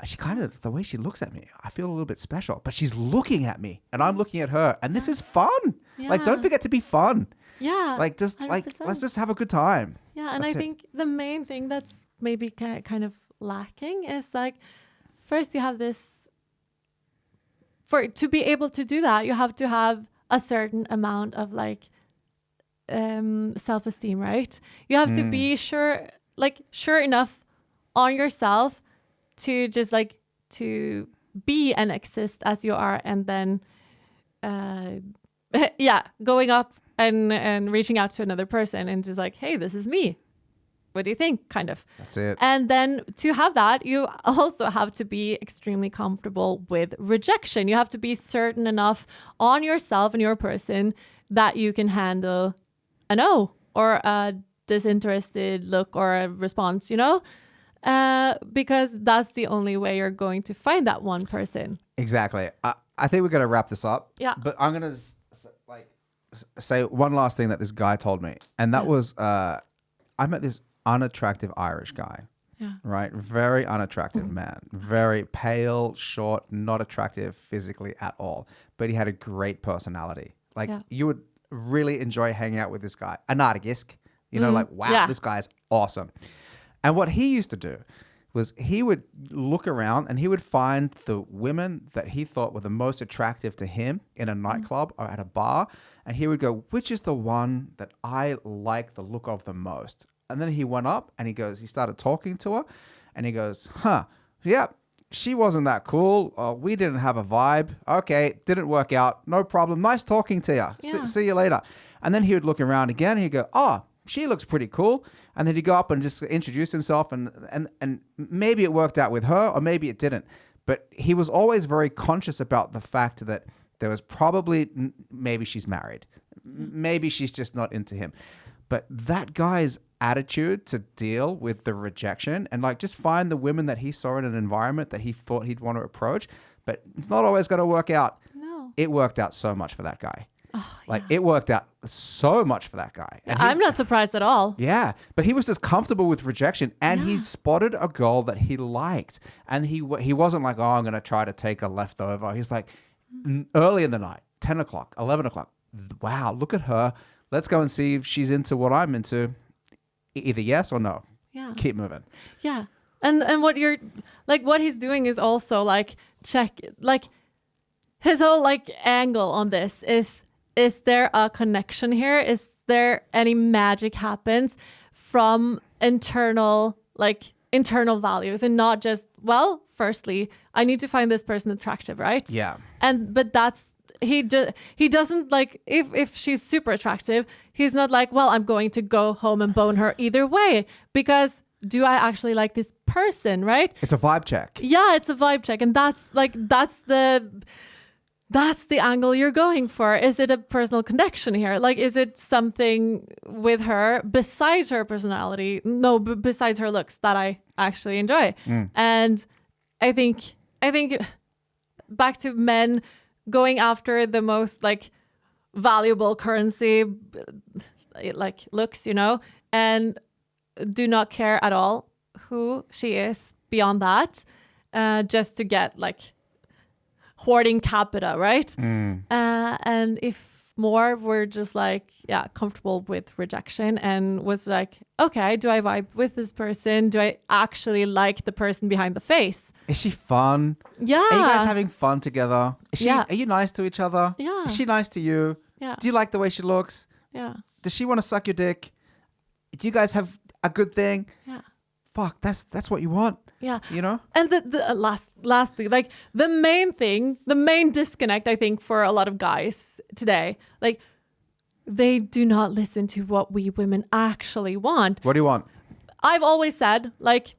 S1: she kind of, the way she looks at me, I feel a little bit special, but she's looking at me and I'm looking at her and this is fun. Like, don't forget to be fun.
S2: Yeah.
S1: Like, just 100%. Like, let's just have a good time.
S2: Yeah. And I think the main thing that's maybe kind of lacking is like, first you have this, to be able to do that, you have to have a certain amount of like self-esteem, right? You have to be sure enough on yourself to just like to be and exist as you are, and then going up and reaching out to another person and just like, hey, this is me. What do you think? Kind of.
S1: That's it.
S2: And then to have that, you also have to be extremely comfortable with rejection. You have to be certain enough on yourself and your person that you can handle a no or a disinterested look or a response, because that's the only way you're going to find that one person.
S1: Exactly. I think we're going to wrap this up.
S2: Yeah.
S1: But I'm going to say one last thing that this guy told me. And that was, I met this unattractive Irish guy, right? Very unattractive man, very pale, short, not attractive physically at all, but he had a great personality. Like you would really enjoy hanging out with this guy. Anargisk, like, wow, this guy's awesome. And what he used to do was he would look around and he would find the women that he thought were the most attractive to him in a nightclub or at a bar. And he would go, which is the one that I like the look of the most? And then he went up and he started talking to her and he goes, she wasn't that cool. We didn't have a vibe. Okay, didn't work out. No problem. Nice talking to you.
S2: Yeah.
S1: See you later. And then he would look around again and he'd go, she looks pretty cool. And then he'd go up and just introduce himself, and maybe it worked out with her or maybe it didn't. But he was always very conscious about the fact that there was probably, maybe she's married. Maybe she's just not into him. But that guy's attitude to deal with the rejection and like just find the women that he saw in an environment that he thought he'd want to approach, but it's not always going to work out.
S2: No.
S1: It worked out so much for that guy.
S2: Oh,
S1: like it worked out so much for that guy. And
S2: I'm not surprised at all.
S1: Yeah, but he was just comfortable with rejection, and he spotted a girl that he liked, and he wasn't like, oh, I'm going to try to take a leftover. He's like, early in the night, 10 o'clock, 11 o'clock. Wow, look at her. Let's go and see if she's into what I'm into. Either yes or no.
S2: Yeah.
S1: Keep moving.
S2: Yeah. And what you're like, what he's doing is also like check, like his whole like angle on this is there a connection here? Is there any magic happens from internal values and not just, well, firstly, I need to find this person attractive, right?
S1: Yeah.
S2: But that's, he doesn't like, if she's super attractive, he's not like, well, I'm going to go home and bone her either way, because do I actually like this person, right?
S1: It's a vibe check.
S2: Yeah, it's a vibe check. And that's the angle you're going for. Is it a personal connection here? Like, is it something with her besides her personality? No, besides her looks that I actually enjoy. And I think back to men going after the most like valuable currency, like looks, you know, and do not care at all who she is beyond that, just to get like hoarding capita, right? And if more were just like, yeah, comfortable with rejection and was like, okay, do I vibe with this person? Do I actually like the person behind the face?
S1: Is she fun?
S2: Yeah.
S1: Are you guys having fun together? Are you nice to each other?
S2: Yeah.
S1: Is she nice to you?
S2: Yeah.
S1: Do you like the way she looks?
S2: Yeah.
S1: Does she want to suck your dick? Do you guys have a good thing?
S2: Yeah.
S1: Fuck, that's what you want.
S2: Yeah.
S1: You know?
S2: And the last thing, like the main disconnect, I think, for a lot of guys today, like they do not listen to what we women actually want.
S1: What do you want?
S2: I've always said, like,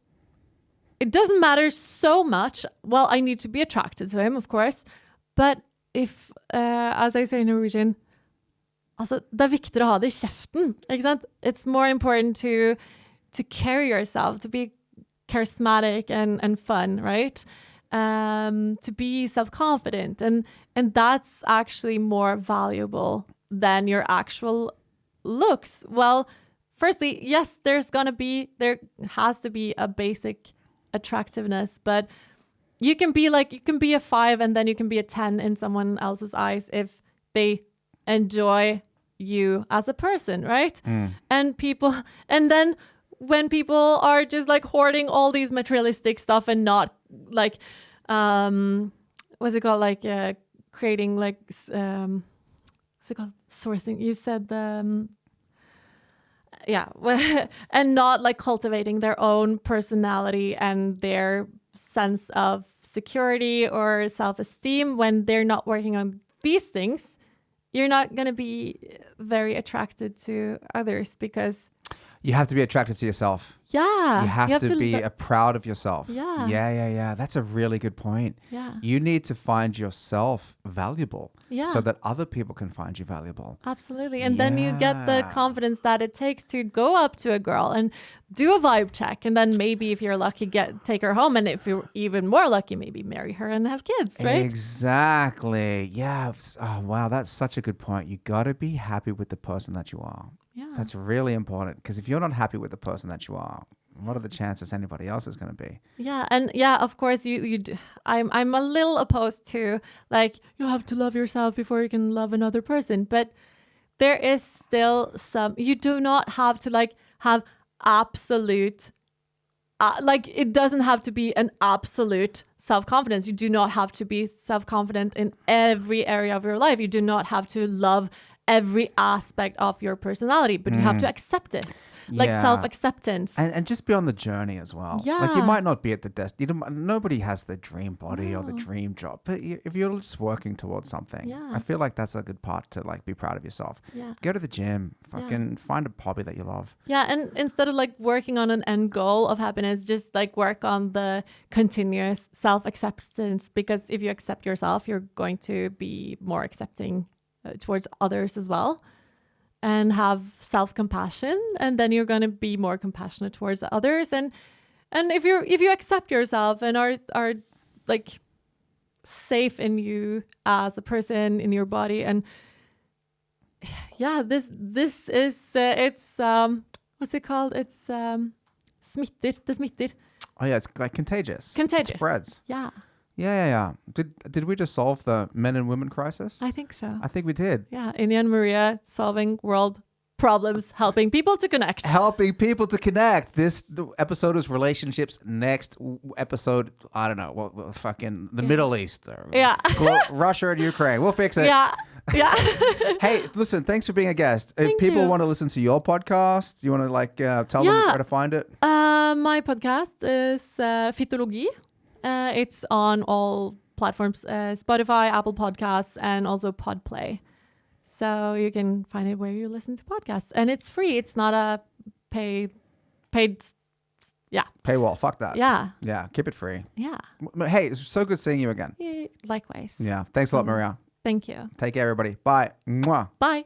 S2: it doesn't matter so much. Well, I need to be attracted to him, of course. But if, as I say in Norwegian, altså, det viktigere å ha det I kjeften, ikke sant? It's more important to carry yourself, to be charismatic and fun, right? To be self-confident. And that's actually more valuable than your actual looks. Well, firstly, yes, there has to be a basic attractiveness, but you can be a 5 and then you can be a 10 in someone else's eyes if they enjoy you as a person, right? And then when people are just like hoarding all these materialistic stuff and not like what's it called, like creating like what's it called, sourcing, you said yeah and not like cultivating their own personality and their sense of security or self-esteem, when they're not working on these things, you're not going to be very attracted to others, because
S1: you have to be attractive to yourself.
S2: Yeah.
S1: You have to be proud of yourself.
S2: Yeah.
S1: Yeah. That's a really good point.
S2: Yeah.
S1: You need to find yourself valuable so that other people can find you valuable.
S2: Absolutely. And then you get the confidence that it takes to go up to a girl and do a vibe check. And then maybe if you're lucky, take her home. And if you're even more lucky, maybe marry her and have kids, right?
S1: Exactly. Yeah. Oh, wow. That's such a good point. You got to be happy with the person that you are.
S2: Yeah.
S1: That's really important, because if you're not happy with the person that you are, what are the chances anybody else is going to be?
S2: Yeah. And yeah, of course, I'm a little opposed to like, you have to love yourself before you can love another person. But there is still you do not have to like have absolute, like it doesn't have to be an absolute self-confidence. You do not have to be self-confident in every area of your life. You do not have to love every aspect of your personality, but you have to accept it. like self-acceptance.
S1: And just be on the journey as well.
S2: Yeah.
S1: Like you might not be at the desk. Nobody has the dream body or the dream job. But if you're just working towards something, I feel like that's a good part to like be proud of yourself.
S2: Yeah.
S1: Go to the gym. Fucking find a hobby that you love.
S2: Yeah. And instead of like working on an end goal of happiness, just like work on the continuous self-acceptance, because if you accept yourself, you're going to be more accepting towards others as well, and have self-compassion, and then you're going to be more compassionate towards others. And if you accept yourself and are like safe in you as a person, in your body, and this is it's what's it called? It's smitter. Det smitter.
S1: Oh yeah, it's like contagious.
S2: It
S1: spreads.
S2: Yeah.
S1: Yeah. Did we just solve the men and women crisis?
S2: I think so.
S1: I think we did.
S2: Yeah, Inia and Maria solving world problems, helping people to connect.
S1: The episode is relationships. Next episode, I don't know, fucking the Middle East. Or Russia and Ukraine. We'll fix it.
S2: Yeah.
S1: Hey, listen, thanks for being a guest. If people want to listen to your podcast, you want to like tell them where to find it?
S2: My podcast is Fittologi. It's on all platforms, Spotify, Apple Podcasts, and also Podplay. So you can find it where you listen to podcasts. And it's free. It's not a paid,
S1: paywall. Fuck that.
S2: Yeah.
S1: Yeah, keep it free.
S2: Yeah.
S1: Hey, it's so good seeing you again.
S2: Likewise.
S1: Yeah, thanks a lot, Maria.
S2: Thank you.
S1: Take care, everybody. Bye. Mwah.
S2: Bye.